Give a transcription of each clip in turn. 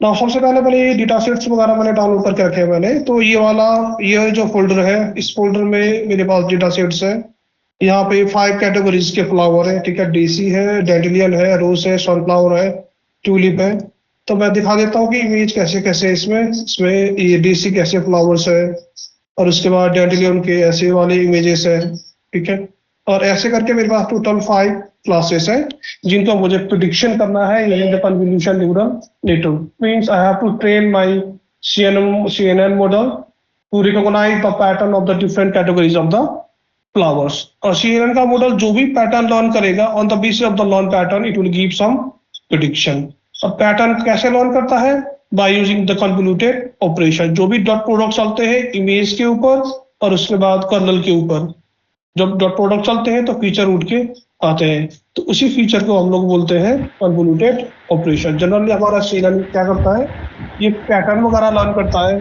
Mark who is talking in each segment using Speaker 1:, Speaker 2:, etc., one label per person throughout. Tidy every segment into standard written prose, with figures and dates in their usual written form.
Speaker 1: ना सबसे पहले मैंने ये डेटा सेट्स वगैरह मैंने डाउनलोड करके रखे हैं मैंने। तो ये जो फोल्डर है, इस फोल्डर में मेरे पास डेटा सेट्स है। यहाँ पे 5 कैटेगरीज के फ्लावर है, ठीक है। डेसी है, डेंडेलियन है, रोज है, सनफ्लावर है, ट्यूलिप है। तो मैं दिखा देता हूँ कि इमेज कैसे कैसे है इसमें। इसमें ये डेसी कैसे फ्लावर्स है, और उसके बाद डेंडेलियन के ऐसे वाले इमेजेस है, ठीक है। और ऐसे करके मेरे पास टोटल 5 क्लासेस है, जिनको मुझे प्रिडिक्शन करना है using the convolution neural network. Means I have to train my CNN model to recognize the pattern of the different categories of the flowers. और CNN का मॉडल जो भी पैटर्न लर्न करेगा, on the basis of the learn pattern it will give some prediction. और pattern कैसे learn करता है? By using the convoluted operation. जो भी डॉट प्रोडक्ट चलते हैं इमेज के ऊपर और उसके बाद कर्नल के ऊपर, जब डॉट प्रोडक्ट चलते हैं तो फीचर उठ के आते हैं, तो उसी फीचर को हम लोग बोलते हैं कन्वोल्यूटेड ऑपरेशन। जनरली हमारा CNN क्या करता है, ये पैटर्न वगैरह लर्न करता है,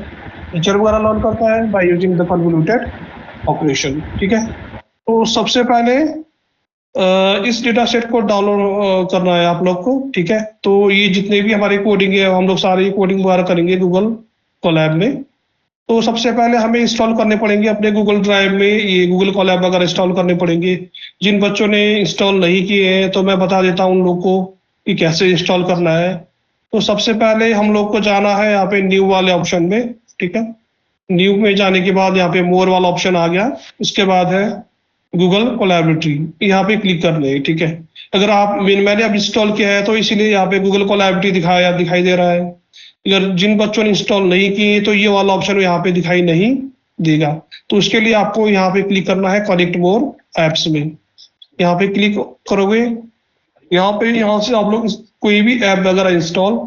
Speaker 1: फीचर वगैरह लर्न करता है by using the convoluted operation, ठीक है। तो सबसे पहले इस डेटा सेट को डाउनलोड करना है आप लोग को, ठीक है। तो ये जितने भी हमारे कोडिंग है, हम लोग सारे कोडिंग वगैरह करेंगे गूगल कोलैब में। तो सबसे पहले हमें इंस्टॉल करने पड़ेंगे अपने गूगल ड्राइव में, ये गूगल कोलैब वगैरह इंस्टॉल करने पड़ेंगे। जिन बच्चों ने इंस्टॉल नहीं किए हैं तो मैं बता देता हूँ उन लोग को कि कैसे इंस्टॉल करना है। तो सबसे पहले हम लोग को जाना है यहाँ पे न्यू वाले ऑप्शन में, ठीक है। न्यू में जाने के बाद यहाँ पे मोर वाला ऑप्शन आ गया। उसके बाद है गूगल कोलैबोरेटरी, यहाँ पे क्लिक कर ले, ठीक है। अगर मैंने अब इंस्टॉल किया है तो इसीलिए यहाँ पे गूगल कोलैबोरेटरी दिखाई दे रहा है। अगर जिन बच्चों ने इंस्टॉल नहीं किए तो ये वाला ऑप्शन यहाँ पे दिखाई नहीं देगा। तो उसके लिए आपको यहाँ पे क्लिक करना है कनेक्ट मोर एप्स में। यहाँ पे क्लिक करोगे, यहाँ से आप लोग कोई भी ऐप वगैरह इंस्टॉल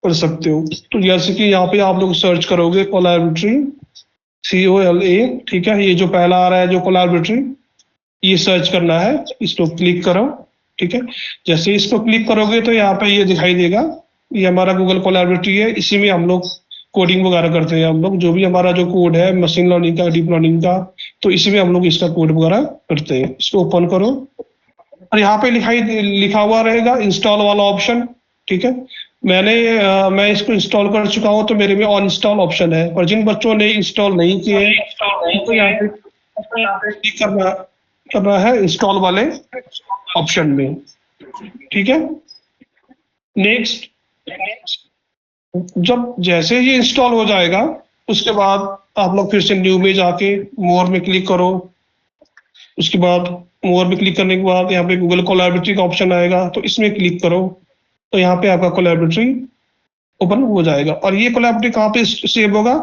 Speaker 1: कर सकते हो। तो जैसे कि यहाँ पे आप लोग सर्च करोगे कोलैबोरेटरी, COLA, ठीक है। ये जो पहला आ रहा है जो कोलैबोरेटरी, ये सर्च करना है, इसको क्लिक करो, ठीक है। जैसे इसको क्लिक करोगे तो यहाँ पे ये दिखाई देगा, ये हमारा गूगल कोलैबोरेटरी है। इसी में हम लोग कोडिंग वगैरह करते हैं। हम लोग जो भी हमारा जो कोड है मशीन लर्निंग का, डीप लर्निंग का, तो इसी में हम लोग इसका कोड वगैरह करते हैं। इसको ओपन करो और यहाँ पे लिखा हुआ रहेगा इंस्टॉल वाला ऑप्शन, ठीक है। मैं इसको इंस्टॉल कर चुका हूँ तो मेरे में ऑन इंस्टॉल ऑप्शन है। और जिन बच्चों ने इंस्टॉल नहीं किए तो यहाँ पे क्लिक करना है इंस्टॉल वाले ऑप्शन में, ठीक है। नेक्स्ट, जब जैसे ही इंस्टॉल हो जाएगा उसके बाद आप लोग फिर से न्यू में जाके मोर में क्लिक करो। उसके बाद मोर में क्लिक करने के बाद यहाँ पे गूगल कोलैबोरेटरी का ऑप्शन आएगा, तो इसमें क्लिक करो। तो यहाँ पे आपका कोलैबोरेटरी ओपन हो जाएगा। और ये कोलैबोरेटरी कहाँ पे सेव होगा?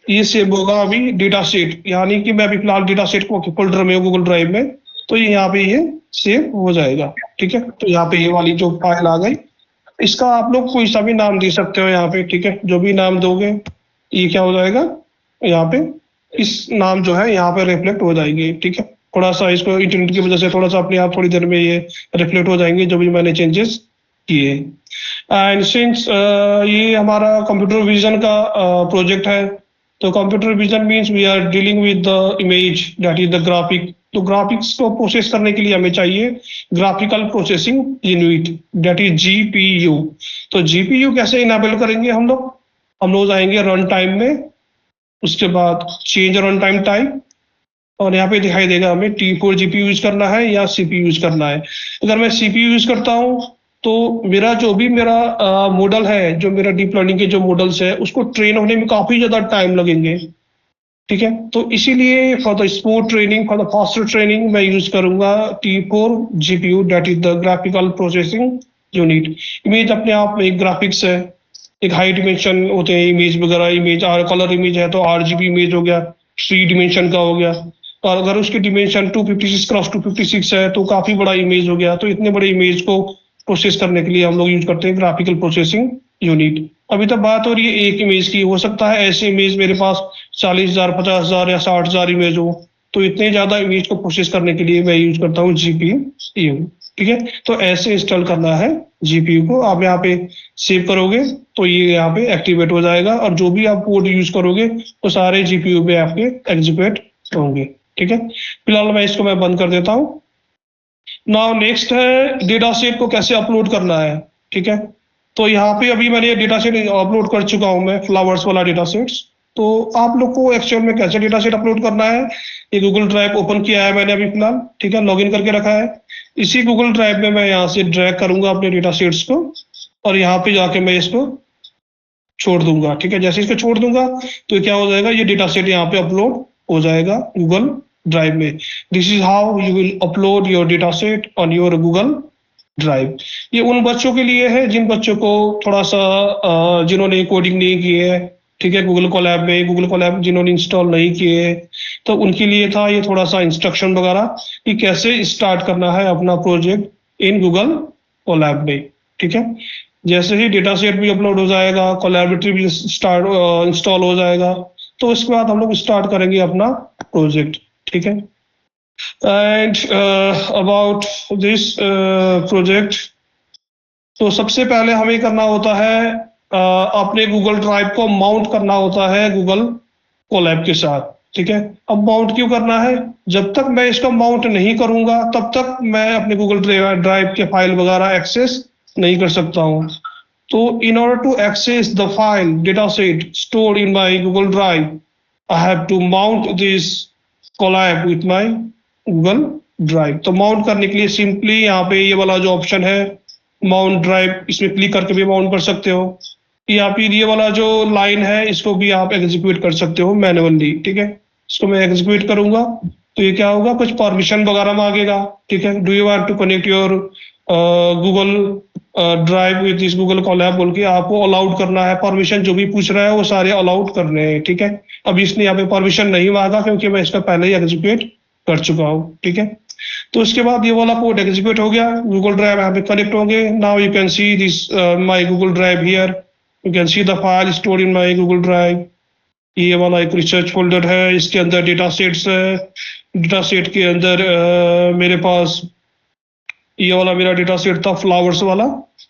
Speaker 1: ये सेव होगा अभी डेटा सेट, यानी कि मैं अभी फिलहाल डेटा सेट को फोल्डर में गूगल ड्राइव में, तो ये यहाँ पे ये सेव हो जाएगा, ठीक है। तो यहाँ पे ये वाली जो फाइल आ गई, इसका आप लोग कोई सा भी नाम दे सकते हो यहाँ पे, ठीक है। जो भी नाम दोगे ये क्या हो जाएगा, यहाँ पे इस नाम जो है यहाँ पे रिफ्लेक्ट हो जाएगी, ठीक है। थोड़ा सा इसको इंटरनेट की वजह से थोड़ा सा अपने आप थोड़ी देर में ये रिफ्लेक्ट हो जाएंगे जो भी मैंने चेंजेस किए। एंड सिंस ये हमारा कंप्यूटर विजन का प्रोजेक्ट है, तो computer vision means we are dealing with the image that is the graphic. तो ग्राफिक्स को प्रोसेस करने के लिए हमें चाहिए graphical processing unit, that is GPU। तो GPU कैसे इनेबल करेंगे हम लोग जाएंगे रन टाइम में, उसके बाद चेंज रन टाइम टाइप, और यहाँ पे दिखाई देगा हमें T4 GPU यूज करना है या CPU यूज करना है। अगर मैं CPU यूज करता हूँ तो मेरा मॉडल है, जो मेरा डीप लर्निंग के जो मॉडल्स है उसको ट्रेन होने में काफी ज्यादा टाइम लगेंगे, ठीक है। तो इसीलिए for the smooth training, for the faster training मैं यूज करूंगा T4 GPU, that is the graphical processing unit. Image अपने आप में एक ग्राफिक्स है, एक हाई डिमेंशन होते हैं इमेज वगैरह। इमेज कलर इमेज है तो RGB इमेज हो गया, 3 डिमेंशन का हो गया। और अगर उसकी डिमेंशन 256 क्रॉस 256 है तो काफी बड़ा इमेज हो गया। तो इतने बड़े इमेज को प्रोसेस करने के लिए हम लोग यूज करते हैं ग्राफिकल प्रोसेसिंग यूनिट। अभी तक बात हो रही है एक इमेज की, हो सकता है ऐसे इमेज मेरे पास 40,000, 50,000 या 60,000 इमेज हो। तो इतने ज्यादा इमेज को प्रोसेस करने के लिए मैं यूज करता हूँ GPU, ठीक है। तो ऐसे इंस्टॉल करना है GPU को। आप यहाँ पे सेव करोगे तो ये यहाँ पे एक्टिवेट हो जाएगा, और जो भी आप कोड यूज करोगे वो सारे GPU पे आपके एग्जीक्यूट होंगे, ठीक है। फिलहाल मैं बंद कर देता हूँ। नाउ नेक्स्ट है डेटा सेट को कैसे अपलोड करना है, ठीक है। तो यहाँ पे अभी मैंने ये डेटा सेट अपलोड कर चुका हूँ मैं, फ्लावर्स वाला डेटा सेट्स। तो आप लोग को एक्चुअल में कैसे डेटा सेट अपलोड करना है, ये गूगल ड्राइव ओपन किया है मैंने अभी फिलहाल, ठीक है, लॉगिन करके रखा है। इसी गूगल ड्राइव में मैं यहाँ से ड्रैग करूंगा अपने डेटा सेट्स को और यहाँ पे जाके मैं इसको छोड़ दूंगा, ठीक है। जैसे इसको छोड़ दूंगा तो क्या हो जाएगा, ये डेटा सेट यहाँ पे अपलोड हो जाएगा गूगल ड्राइव में। This is how you will upload your data set on your Google drive. ये उन बच्चों के लिए है जिन बच्चों को थोड़ा सा जिन्होंने कोडिंग नहीं की है, ठीक है, गूगल कोलैब जिन्होंने इंस्टॉल नहीं किए, तो उनके लिए था ये थोड़ा सा इंस्ट्रक्शन वगैरह कि कैसे स्टार्ट करना है अपना प्रोजेक्ट इन गूगल कोलैब में, ठीक है। जैसे ही डेटा सेट भी अपलोड हो जाएगा, कोलैबोरेटरी भी स्टार्ट इंस्टॉल हो जाएगा, तो उसके बाद हम लोग स्टार्ट करेंगे अपना प्रोजेक्ट, ठीक है। एंड अबाउट दिस प्रोजेक्ट, तो सबसे पहले हमें करना होता है अपने गूगल ड्राइव को माउंट करना होता है गूगल कोलैब के साथ, ठीक है। अब माउंट क्यों करना है, जब तक मैं इसको माउंट नहीं करूंगा तब तक मैं अपने गूगल ड्राइव के फाइल वगैरह एक्सेस नहीं कर सकता हूँ। तो in order to access the file data set stored in my Google drive, I have to mount this Colab with my Google drive. तो माउंट करने के लिए सिंपली यहाँ पे ये वाला जो ऑप्शन है माउंट ड्राइव, इसमें क्लिक करके भी माउंट कर सकते हो, या फिर ये वाला जो लाइन है इसको भी आप एग्जीक्यूट कर सकते हो मैनुअली, ठीक है। इसको मैं एग्जीक्यूट करूंगा तो ये क्या होगा, कुछ परमिशन वगैरह मांगेगा, ठीक है। Do you want to connect your Google drive with this Google Colab बोल के आपको अलाउड करना है। परमिशन जो भी पूछ रहा है वो सारे अलाउड करने हैं, ठीक है। अब इसने यहाँ पे परमिशन नहीं मांगा क्योंकि मैं इसका पहले ही एग्जीक्यूट कर चुका हूँ, ठीक है। तो उसके बाद ये वाला कोड एग्जीक्यूट हो गया, गूगल ड्राइव यहाँ पे कनेक्ट होंगे। Now you can see this my Google drive here, you can see the file stored in my Google drive. ये वाला एक रिसर्च फोल्डर है, इसके अंदर डेटा सेट्स है। डेटा सेट के अंदर मेरे पास ये वाला मेरा डेटा सेट था फ्लावर्स वाला।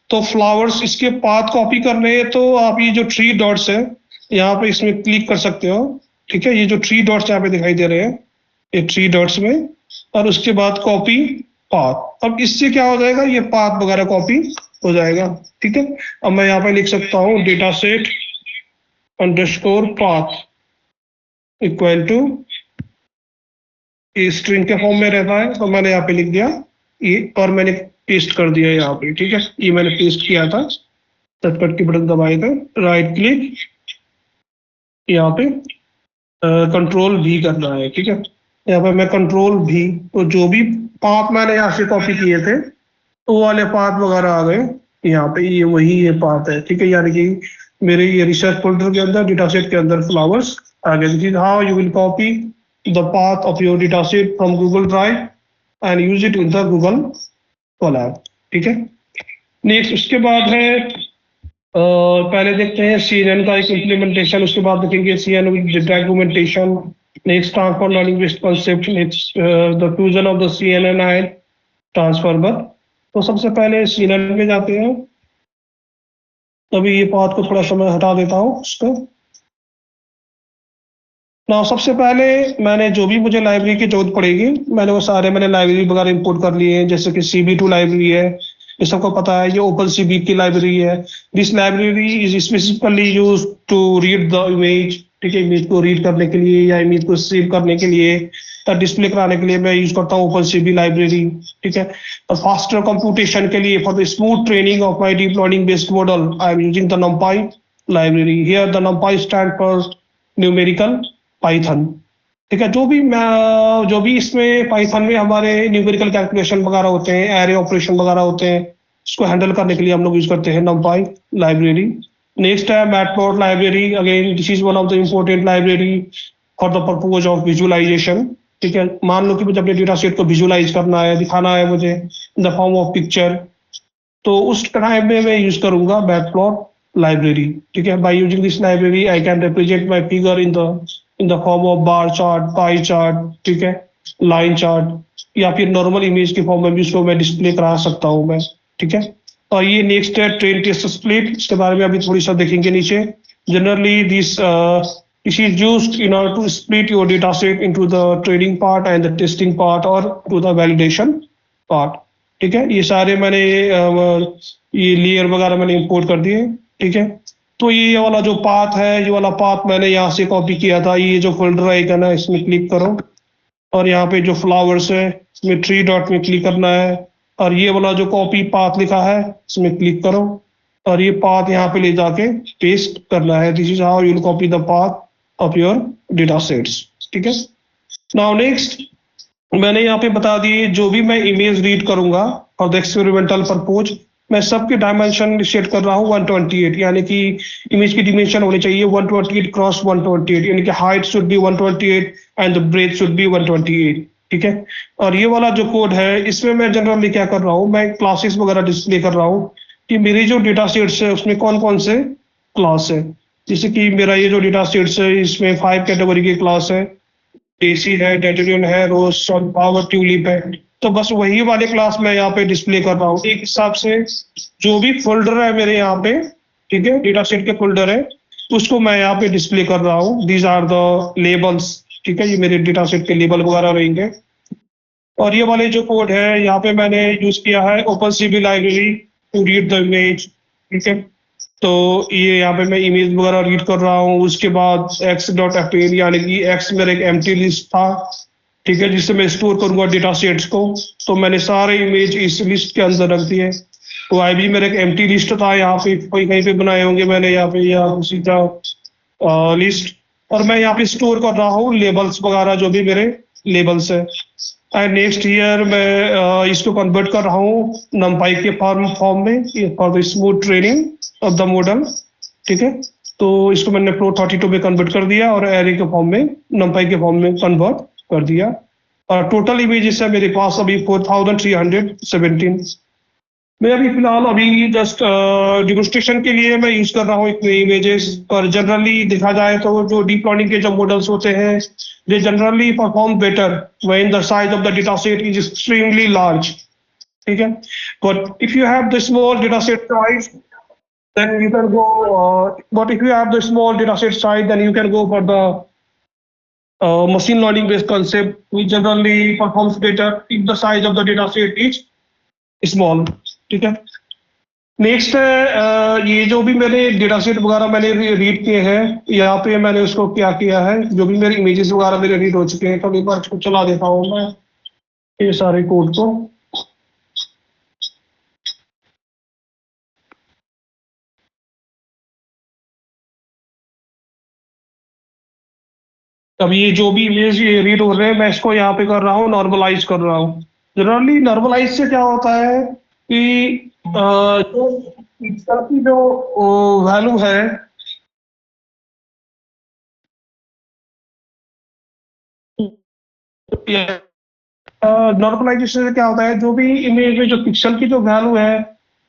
Speaker 1: तो फ्लावर्स इसके पाथ कॉपी करने हैं तो आप ये जो 3 डॉट्स है यहाँ पे इसमें क्लिक कर सकते हो, ठीक है। ये जो 3 डॉट्स यहाँ पे दिखाई दे रहे हैं, ये 3 डॉट्स में, और उसके बाद कॉपी पाथ। अब इससे क्या हो जाएगा, ये पाथ वगैरह कॉपी हो जाएगा, ठीक है। अब मैं यहाँ पे लिख सकता हूँ data set underscore path equal to, string के फॉर्म में रहता है तो मैंने यहाँ पे लिख दिया ये, और मैंने पेस्ट कर दिया यहाँ पे, ठीक है। ये मैंने पेस्ट किया था, शॉर्टकट की बटन दबाए थे, राइट क्लिक, यहाँ पे कंट्रोल भी करना है, ठीक है। यहाँ पे मैं कंट्रोल भी, तो जो भी पाथ मैंने यहाँ से कॉपी किए थे तो वो वाले पाथ वगैरह आ गए यहाँ पे, ये वही ये पाथ है, ठीक है। यानी कि मेरे ये रिसर्च फोल्डर के अंदर डेटा सेट के अंदर फ्लावर्स आ गए। This is how you will copy the path of your data set from Google drive and use it in the Google Colab, ठीक है। नेक्स्ट उसके बाद है पहले देखते हैं CNN का एक इम्प्लीमेंटेशन, उसके बाद देखेंगे CNN with documentation, next transform learning based concept, next the fusion of the CNN and transformer. तो सबसे पहले CNN में जाते हैं, तभी ये पाथ को थोड़ा समय हटा देता हूँ उसको। ना सबसे पहले मैंने जो भी मुझे लाइब्रेरी की जरूरत पड़ेगी मैंने वो सारे मैंने लाइब्रेरी वगैरह इंपोर्ट कर लिए हैं, जैसे कि CB2 लाइब्रेरी है, ये सबको पता है, ये ओपन CB की लाइब्रेरी है। This library is specifically use to read the image, ठीक है। इमेज को रीड करने के लिए या इमेज को सेव करने के लिए या डिस्प्ले कराने के लिए मैं यूज करता हूँ ओपन CB लाइब्रेरी, ठीक है। और फास्टर कंप्यूटेशन के लिए for the smooth training of my deep learning based model I am using the numpy library. Here the numpy stand for numerical Python, ठीक है। जो भी इसमें पाइथन में हमारे न्यूमेरिकल कैलकुलेशन वगैरह होते हैं, एरे ऑपरेशन वगैरह होते हैं, इसको हैंडल करने के लिए हम लोग यूज करते हैं numpy लाइब्रेरी। नेक्स्ट है matplot library, again this is one of the important library for the purpose of visualization, ठीक है। मान लो कि मुझे अपने डेटा सेट को विजुअलाइज करना है, दिखाना है मुझे in the form of picture, तो उस टाइम में मैं यूज करूंगा मैटप्लॉट लाइब्रेरी, ठीक है। By using this library I can represent my figure in the form of bar chart, pie chart, ठीक है, लाइन चार्ट, या फिर नॉर्मल इमेज के फॉर्म में भी उसको मैं डिस्प्ले करा सकता हूँ मैं, ठीक है। और ये नेक्स्ट है ट्रेन टेस्ट स्प्लिट, इसके बारे में अभी थोड़ी सा देखेंगे नीचे। Generally this is used in order to split your data set into the training part and the testing part or to the validation part, ठीक है। ये सारे मैंने ये लेयर वगैरह मैंने इंपोर्ट कर दिए। ठीक है। तो ये वाला जो पाथ है, ये वाला पाथ मैंने यहाँ से कॉपी किया था। ये जो फोल्डर आइकन है इसमें क्लिक करो, और यहाँ पे जो फ्लावर्स है इसमें थ्री डॉट में क्लिक करना है, और ये वाला जो कॉपी पाथ लिखा है इसमें क्लिक करो, और ये पाथ यहाँ पे ले जाके पेस्ट करना है। This is how you will copy the path of your data sets. ठीक है। नाउ नेक्स्ट, मैंने यहाँ पे बता दिए जो भी मैं इमेज रीड करूंगा फॉर द एक्सपेरिमेंटल परपोज, मैं सबके डायमेंशन सेट कर रहा हूँ 128, यानी कि इमेज की डिमेंशन होनी चाहिए 128 क्रॉस 128, यानी कि height should be 128 and the breadth should be 128। ठीक है। और ये वाला जो कोड है इसमें मैं जनरली क्या कर रहा हूँ, मैं क्लासेस वगैरह डिस्प्ले कर रहा हूँ कि मेरी जो डेटा सेट्स है उसमें कौन कौन से क्लास है। जैसे कि मेरा ये जो डेटा सेट्स है इसमें 5 कैटेगरी के क्लास है, एसी है, डेटेरियन है, रोज, सन पावर, ट्यूलिप है। तो बस वही वाले क्लास मैं यहाँ पे डिस्प्ले कर रहा हूँ। एक हिसाब से जो भी फोल्डर है मेरे यहाँ पे, ठीक है, डेटा सेट के फोल्डर है, उसको मैं यहाँ पे डिस्प्ले कर रहा हूँ। These are the labels. ठीक है, ये मेरे डेटा सेट के लेबल वगैरह रहेंगे। और ये वाले जो कोड है यहाँ पे मैंने यूज किया है open CB library to read the image. ठीक है। तो ये यहाँ पे मैं इमेज वगैरह रीड कर रहा हूँ। उसके बाद एक्स डॉट एफेल, यानी कि एक्स मेरा एक एम्प्टी लिस्ट था, ठीक है, जिससे मैं स्टोर करूंगा डेटा सेट्स को। तो मैंने सारे इमेज इस लिस्ट के अंदर रख दिए। तो आई भी मेरा एक एम्प्टी लिस्ट था, यहाँ पे कोई कहीं पे बनाए होंगे मैंने, यहाँ पे या सीधा लिस्ट। और मैं यहाँ पे स्टोर कर रहा हूँ लेबल्स वगैरह, जो भी मेरे लेबल्स है। एंड नेक्स्ट ईयर मैं इसको कन्वर्ट कर रहा हूँ नमपाई के फॉर्म में for the smooth training of the model. ठीक है। तो इसको मैंने प्लो 32 में कन्वर्ट कर दिया और एरे के फॉर्म में, नमपाई के फॉर्म में कन्वर्ट कर दिया। और टोटल इमेजेस है मेरे पास अभी 4317। मैं अभी फिलहाल अभी जस्ट डिमोन्स्ट्रेशन के लिए मैं यूज कर रहा हूँ इतने इमेजेस। पर जनरली देखा जाए तो जो डीप लर्निंग के जो मॉडल्स होते हैं, they generally perform better when the size of the data set is extremely large. ठीक है। But if you have the small data set size, then you can go but if you have the small data set size, then you can go for the machine learning based concept, which generally performs better if the size of the data set is small। ठीक है। Next है ये जो भी मैंने data set वगैरह मैंने read किए हैं, यहाँ पे मैंने उसको क्या किया है, जो भी मेरे इमेजेस वगैरह मेरे रीड हो चुके हैं, तो एक बार इसको चला देता हूँ मैं ये सारे कोड को। अब ये जो भी इमेज ये रीड हो रहे हैं, मैं इसको यहाँ पे कर रहा हूँ, नॉर्मलाइज कर रहा हूँ। जनरली नॉर्मलाइज से क्या होता है कि जो पिक्सल की जो वैल्यू है, नॉर्मलाइजेशन से क्या होता है, जो भी इमेज में जो पिक्सल की जो वैल्यू है,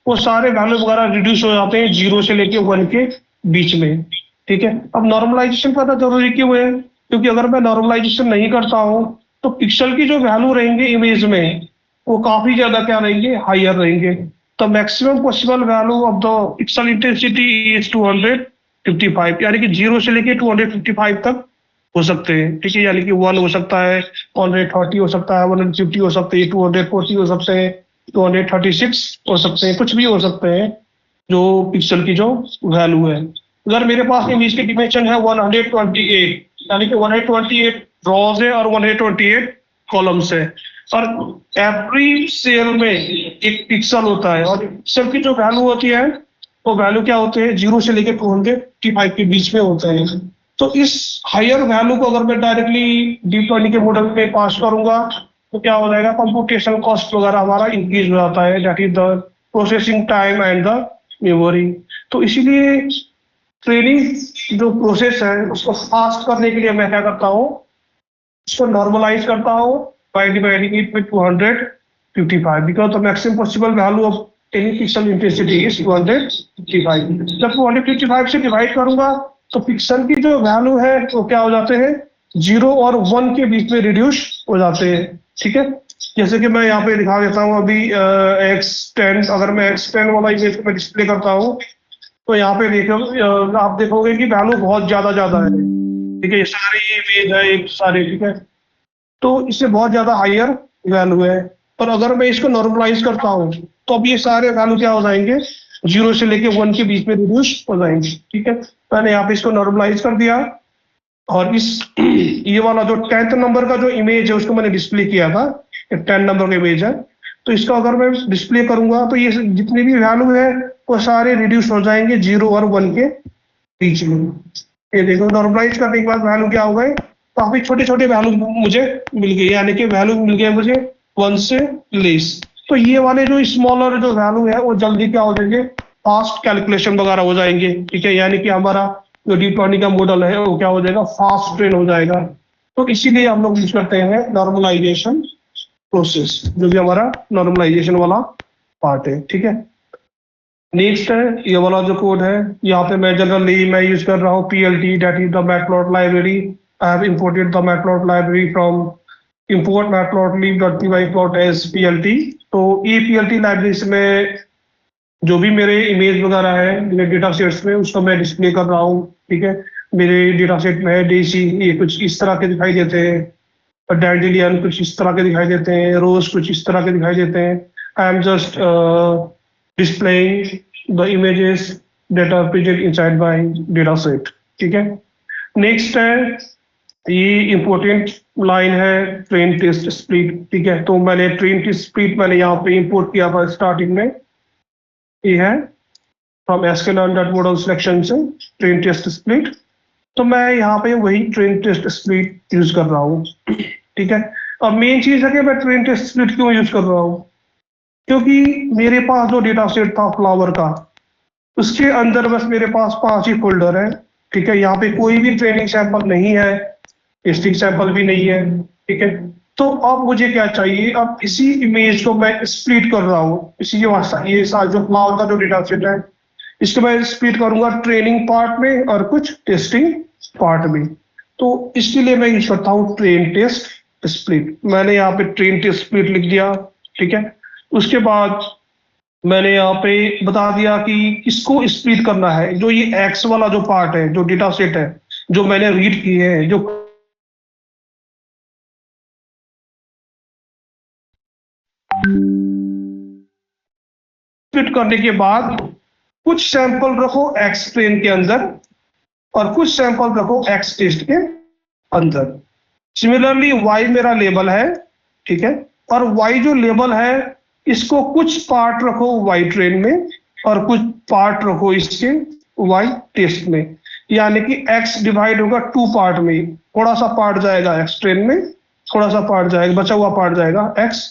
Speaker 1: वो सारे वैल्यू वगैरह रिड्यूस हो जाते हैं 0 से लेके 1 के बीच में। ठीक है। अब नॉर्मलाइजेशन करना जरूरी क्यों है? क्योंकि अगर मैं नॉर्मलाइजेशन नहीं करता हूँ तो पिक्सल की जो वैल्यू रहेंगे इमेज में, वो काफी ज्यादा क्या रहेंगे, हायर रहेंगे। तो maximum possible value of the pixel intensity is 255, यानी कि 0 से लेके 255 तक हो सकते हैं। ठीक है। यानी कि 1 हो सकता है, 130 हो सकता है, 150 हो सकते हैं, 240 हो सकते हैं, 236 हो सकते हैं, कुछ भी हो सकते हैं जो पिक्सल की जो वैल्यू है। अगर मेरे पास इमेज की डिमेंशन है 128, यानी कि 128 रॉज है और 128 कॉलम्स है, और एवरी सेल में एक पिक्सल होता है, और पिक्सल की जो वैल्यू होती है वो वैल्यू क्या होते हैं, 0 से लेकर 255 के बीच में होते हैं। तो इस हायर वैल्यू को अगर मैं डायरेक्टली डीप लर्निंग के मॉडल में पास करूंगा तो क्या हो जाएगा, कंप्यूटेशनल कॉस्ट वगैरह हमारा इंक्रीज हो जाता है, that is the processing time and the memory. तो इसीलिए ट्रेनिंग जो प्रोसेस है उसको फास्ट करने के लिए मैं क्या करता हूँ, इसको नॉर्मलाइज करता हूँ by dividing it with 255, because the maximum possible value of any pixel intensity is 255। जब 255 से डिवाइड करूंगा तो पिक्सल की जो वैल्यू है वो क्या हो जाते हैं, 0 और 1 के बीच में रिड्यूस हो जाते हैं। ठीक है। जैसे कि मैं यहाँ पे दिखा देता हूँ अभी X10, अगर मैं X10 वाला इमेज को मैं डिस्प्ले करता हूँ तो यहाँ पे देखो, आप देखोगे कि वैल्यू बहुत ज्यादा ज्यादा है। ठीक है। ये सारे ये इमेज है एक सारे। ठीक है। तो इससे बहुत ज्यादा हायर वैल्यू है। और अगर मैं इसको नॉर्मलाइज करता हूँ तो अब ये सारे वैल्यू क्या हो जाएंगे, 0 से लेके 1 के बीच में रिड्यूस हो जाएंगे। ठीक है, मैंने यहाँ पे इसको नॉर्मलाइज कर दिया और इस ये वाला जो 10th नंबर का जो इमेज है उसको मैंने डिस्प्ले किया था, 10 नंबर का इमेज है, तो इसका अगर मैं डिस्प्ले करूंगा तो ये जितने भी वैल्यू है वो सारे रिड्यूस हो जाएंगे 0 और 1 के बीच में। ये देखो नॉर्मलाइज करने के बाद वैल्यू क्या हो गए, काफी छोटे छोटे वैल्यू मुझे मिल गए, यानी कि वैल्यू मिल गए मुझे 1 से लेस। तो ये वाले जो स्मॉलर जो वैल्यू है वो जल्दी क्या हो जाएंगे, फास्ट कैलकुलेशन वगैरह हो जाएंगे। ठीक है, यानी कि हमारा जो डीप लर्निंग का मॉडल है वो क्या हो जाएगा, फास्ट ट्रेन हो जाएगा। तो इसीलिए हम लोग यूज करते हैं नॉर्मलाइजेशन प्रोसेस, जो भी हमारा नॉर्मलाइजेशन वाला पार्ट है। ठीक है, नेक्स्ट है ये वाला जो कोड है, यहाँ पे मैं जनरली मैं यूज कर रहा हूँ PLT, that is the matplot library. I have imported the matplot library from import matplotlib.py plot as PLT। तो ये PLT लाइब्रेरी से मैं जो भी मेरे इमेज वगैरह है मेरे डेटा सेट्स में उसको मैं डिस्प्ले कर रहा हूँ। ठीक है, मेरे डेटा सेट में है डेसी, ये कुछ इस तरह के दिखाई देते हैं, और डैंडेलियन कुछ इस तरह के दिखाई देते हैं, रोज कुछ इस तरह के दिखाई देते हैं। I am just displaying the images that are present inside my data set. ठीक है, नेक्स्ट है ये इंपॉर्टेंट लाइन है ट्रेन टेस्ट स्प्लिट। ठीक है, तो मैंने ट्रेन टेस्ट स्प्लिट मैंने यहाँ पे इंपोर्ट किया था स्टार्टिंग में, ये है फ्रॉम sklearn.model सिलेक्शन से ट्रेन टेस्ट स्प्लिट। तो मैं यहाँ पे वही ट्रेन टेस्ट स्प्लिट यूज कर रहा हूँ। ठीक है, और मेन चीज है कि मैं ट्रेन टेस्ट स्प्लिट क्यों यूज कर रहा हूँ, क्योंकि मेरे पास जो डेटा सेट था फ्लावर का उसके अंदर बस मेरे पास 5 ही फोल्डर है। ठीक है, यहाँ पे कोई भी ट्रेनिंग सैंपल नहीं है, टेस्टिंग सैंपल भी नहीं है। ठीक है, तो अब मुझे क्या चाहिए, अब इसी इमेज को मैं स्प्लिट कर रहा हूँ, इसी ये जो फ्लावर का जो डेटा सेट है इसको मैं स्प्लिट करूंगा ट्रेनिंग पार्ट में और कुछ टेस्टिंग पार्ट में। तो इसके लिए मैं यूज करता हूँ ट्रेन टेस्ट स्प्लिट। मैंने यहाँ पे ट्रेन टेस्ट स्प्लिट लिख दिया। ठीक है, उसके बाद मैंने यहाँ पे बता दिया कि किसको स्प्लिट करना है, जो ये एक्स वाला जो पार्ट है, जो डेटा सेट है जो मैंने रीड किए हैं, जो स्प्लिट करने के बाद कुछ सैंपल रखो एक्स ट्रेन के अंदर और कुछ सैंपल रखो एक्स टेस्ट के अंदर। सिमिलरली वाई मेरा लेबल है। ठीक है, और वाई जो लेबल है इसको कुछ पार्ट रखो वाई ट्रेन में और कुछ पार्ट रखो इसके वाई टेस्ट में, यानी कि एक्स डिवाइड होगा 2 पार्ट में, थोड़ा सा पार्ट जाएगा एक्स ट्रेन में, थोड़ा सा पार्ट जाएगा, बचा हुआ पार्ट जाएगा एक्स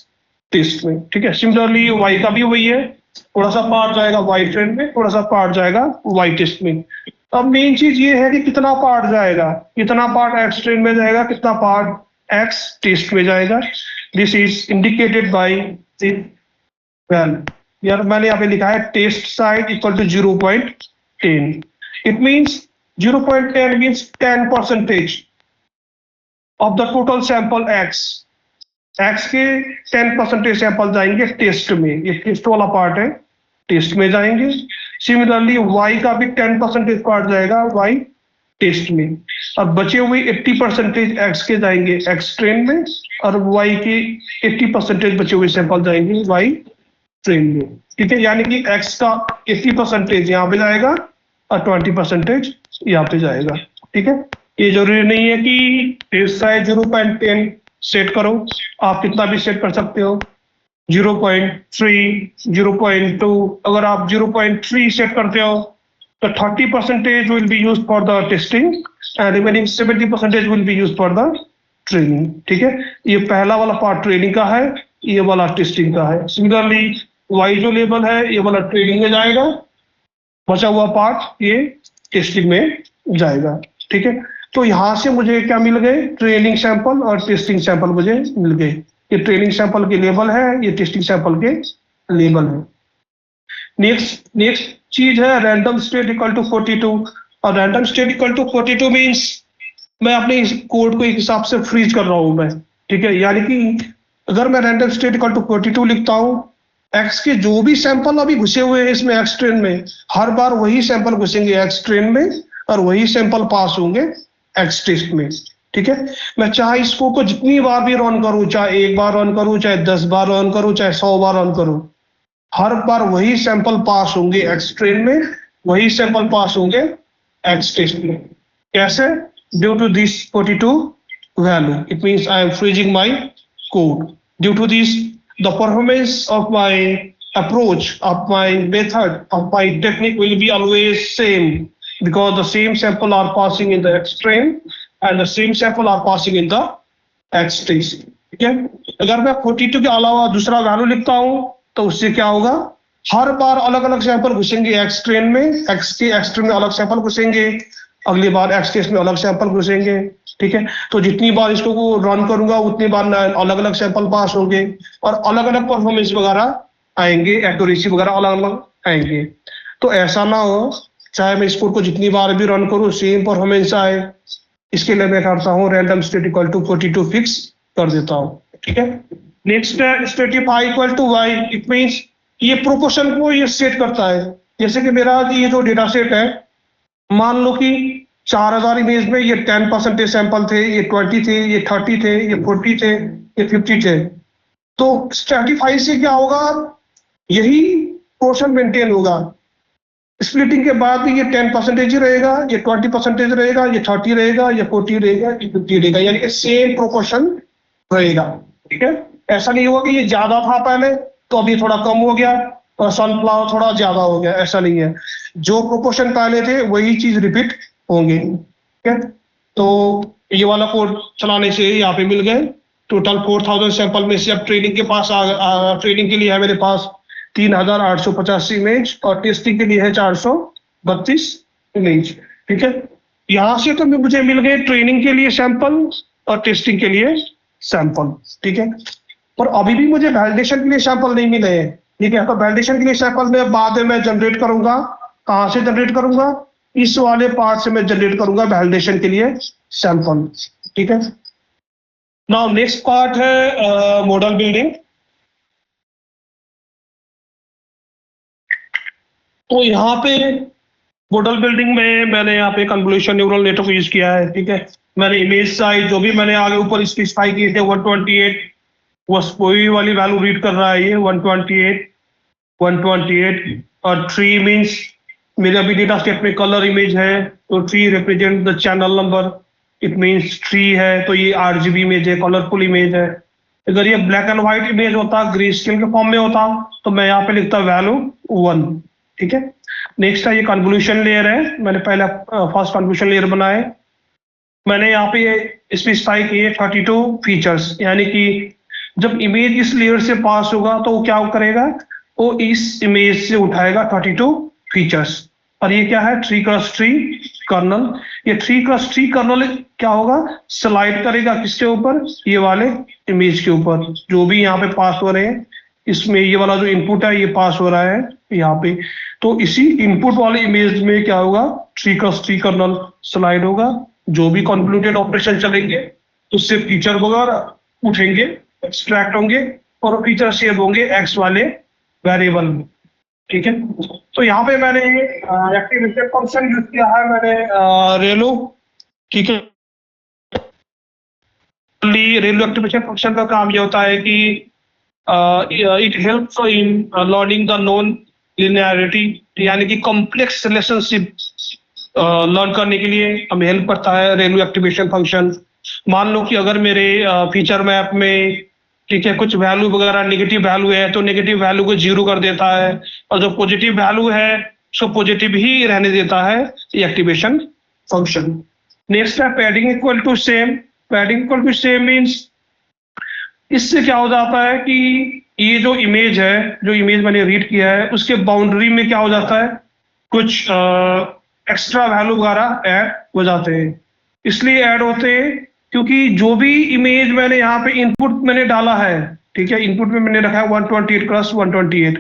Speaker 1: टेस्ट में। ठीक है, सिमिलरली वाई का भी वही है, थोड़ा सा पार्ट जाएगा वाई ट्रेन में, थोड़ा सा पार्ट जाएगा वाई टेस्ट में। अब मेन चीज ये है कि कितना पार्ट जाएगा, कितना पार्ट एक्स ट्रेन में जाएगा, कितना पार्ट एक्स टेस्ट में जाएगा। This is indicated by value. यार मैंने यहाँ पे लिखा है test size equal to 0.10। It means 0.10 means 10% of the total sample X. X के 10% सैंपल जाएंगे टेस्ट में, ये टेस्ट वाला पार्ट है, टेस्ट में जाएंगे। सिमिलरली वाई का भी 10% पार्ट जाएगा वाई टेस्ट में, और बचे हुए 80% एक्स के जाएंगे एक्स ट्रेन में, और वाई के 80% बचे हुए सैंपल जाएंगे वाई ट्रेन में। ठीक है, यानी कि एक्स का 80% यहाँ पे जाएगा और 20% यहाँ पे जाएगा। ठीक है, ये जरूरी नहीं है कि टेस्ट साइज 0.10 सेट करो, आप कितना भी सेट कर सकते हो, 0.3, 0.2। अगर आप 0.3 सेट करते हो तो 30% will be use for the testing and remaining 70% will be use for the training. ठीक है, ये पहला वाला पार्ट ट्रेनिंग का है, ये वाला टेस्टिंग का है। सिमिलरली वाई जो लेबल है ये वाला ट्रेनिंग में जाएगा, बचा हुआ पार्ट ये टेस्टिंग में जाएगा। ठीक है, तो यहां से मुझे क्या मिल गए, ट्रेनिंग सैंपल और टेस्टिंग सैंपल मुझे मिल गए। ये ट्रेनिंग सैंपल के लेबल है, ये टेस्टिंग सैंपल के लेबल है। नेक्स्ट चीज है रैंडम स्टेट इक्वल टू 42। और random state equal to 42 means मैं अपने इस कोड को एक हिसाब से फ्रीज कर रहा हूं मैं। ठीक है, यानी कि अगर मैं रैंडम स्टेट इक्वल टू 42 लिखता हूं, एक्स के जो भी सैंपल अभी घुसे हुए हैं इसमें एक्स ट्रेन में, हर बार वही सैंपल घुसेंगे एक्स ट्रेन में और वही सैंपल पास होंगे एक्स टेस्ट में। ठीक है। मैं चाहे इस कोड को जितनी बार भी रन करूं, चाहे 1 बार रन करूं, चाहे 10 बार रन करूं, चाहे 100 बार रन करूं, हर बार वही सैंपल पास होंगे एक्स ट्रेन में, वही सैंपल पास होंगे एक्स टेस्ट में। कैसे? Due to this 42 value, it means I am freezing my code. Due to this, the performance of my approach, of my method, of my technique will be always same, because the same sample are passing in the X train and the same sample are passing in the X trace. ठीक है। अगर मैं 42 के अलावा दूसरा value लिखता हूं तो उससे क्या होगा, हर बार अलग अलग सैंपल घुसेंगे एक्स ट्रेन में, एक्स ट्रेन में अलग सैंपल घुसेंगे, अगली बार एक्स टेस्ट में अलग सैंपल घुसेंगे। ठीक है। तो जितनी बार इसको रन करूंगा उतनी बार अलग अलग सैंपल पास होंगे और अलग अलग परफॉर्मेंस वगैरह आएंगे, एक्यूरेसी वगैरह अलग अलग आएंगे। तो ऐसा ना हो, चाहे मैं इस कोड को जितनी बार भी रन करूं सेम परफॉर्मेंस आए, इसके लिए मैं करता हूँ random state equal to 42 fix कर देता हूँ। ठीक है। नेक्स्ट है static i equal to Y, it means ये प्रोपोर्शन को ये सेट करता है। जैसे कि मेरा ये जो डेटा सेट है, मान लो कि 4000 इमेज में ये 10% सैंपल थे, ये 20 थे, ये 30 थे, ये 40 थे, ये 50 थे। तो स्ट्रैटिफाई से क्या होगा, यही पोर्शन मेंटेन होगा। स्प्लिटिंग के बाद भी ये 10% ही रहेगा, ये 20% रहेगा, ये 30 रहेगा, ये 40 रहेगा, ये 50 रहेगा, यानी कि सेम प्रोपोर्शन रहेगा। ठीक है। ऐसा नहीं होगा कि ये ज्यादा था पहले तो अभी थोड़ा कम हो गया और सनफ्लावर थोड़ा ज्यादा हो गया, ऐसा नहीं है। जो प्रोपोर्शन पहले थे वही चीज रिपीट होंगे। ठीक है। तो ये वाला कोड चलाने से यहाँ पे मिल गए टोटल 4000 सैंपल में से। अब ट्रेनिंग के पास ट्रेनिंग के लिए है मेरे पास 3885 इमेज और टेस्टिंग के लिए है 432 इमेज। ठीक है। यहां से तो मुझे मिल गए ट्रेनिंग के लिए सैंपल और टेस्टिंग के लिए सैंपल। ठीक है। पर अभी भी मुझे वैलिडेशन के लिए सैंपल नहीं मिले हैं। ठीक है। तो वैलिडेशन के लिए सैंपल में बाद में मैं जनरेट करूंगा। कहां से जनरेट करूंगा, इस वाले पार्ट से मैं जनरेट करूंगा वैलिडेशन के लिए सैंपल। ठीक है। नाउ नेक्स्ट पार्ट है मॉडल बिल्डिंग। तो यहाँ पे मॉडल बिल्डिंग में मैंने यहाँ पे कन्वोल्यूशन न्यूरल नेटवर्क यूज किया है। ठीक है। मैंने इमेज साइज जो भी मैंने आगे ऊपर स्पेसिफाई किए थे 128, वही वाली वैल्यू रीड कर रहा है ये 128 और 3 मीन्स मेरे अभी डेटा सेट में कलर इमेज है तो 3 represent the channel number, it means 3 है तो ये RGB इमेज है, कलरफुल इमेज है। अगर ये ब्लैक एंड व्हाइट इमेज होता, ग्रे स्केल के फॉर्म में होता तो मैं यहाँ पे लिखता वैल्यू 1। ठीक है। नेक्स्ट है ये कन्वोल्यूशन लेयर है। मैंने पहले फर्स्ट कन्वोल्यूशन लेयर बनाए, मैंने यहाँ पे स्पेसिफाई किए 32 फीचर्स, यानी कि जब इमेज इस लेयर से पास होगा तो वो क्या करेगा, वो इस इमेज से उठाएगा 32 फीचर्स। और ये क्या है 3x3 कर्नल। ये 3x3 कर्नल क्या होगा, स्लाइड करेगा किसके ऊपर, ये वाले इमेज के ऊपर जो भी यहाँ पे पास हो रहे हैं। इसमें ये वाला जो इनपुट है ये पास हो रहा है यहाँ पे, तो इसी इनपुट वाले इमेज में क्या होगा 3x3 कर्नल स्लाइड होगा। जो भी कॉन्वोल्यूटेड ऑपरेशन चलेंगे उससे फीचर वगैरह उठेंगे, एक्सट्रैक्ट होंगे और फीचर सेव होंगे एक्स वाले वेरिएबल में। ठीक है। तो यहाँ पे मैंने एक्टिवेशन फंक्शन यूज किया है, मैंने रेलो। ठीक है। रेलो एक्टिवेशन फंक्शन का काम ये होता है कि it helps in learning the non linearity, यानी कि कॉम्प्लेक्स रिलेशनशिप लर्न करने के लिए हमें हेल्प करता है रेलो एक्टिवेशन फंक्शन। मान लो कि अगर मेरे फीचर मैप में ठीक है कुछ वैल्यू वगैरह नेगेटिव वैल्यू है तो नेगेटिव वैल्यू को 0 कर देता है और जो पॉजिटिव वैल्यू है उसको पॉजिटिव ही रहने देता है ये एक्टिवेशन फंक्शन। नेक्स्ट है padding equal to same. Padding equal to same means इससे क्या हो जाता है कि ये जो इमेज है, जो इमेज मैंने रीड किया है उसके बाउंड्री में क्या हो जाता है, कुछ एक्स्ट्रा वैल्यू वगैरह ऐड हो जाते हैं। इसलिए ऐड होते हैं क्योंकि जो भी इमेज मैंने यहाँ पे इनपुट मैंने डाला है, ठीक है, इनपुट में मैंने रखा है 128 क्रॉस 128,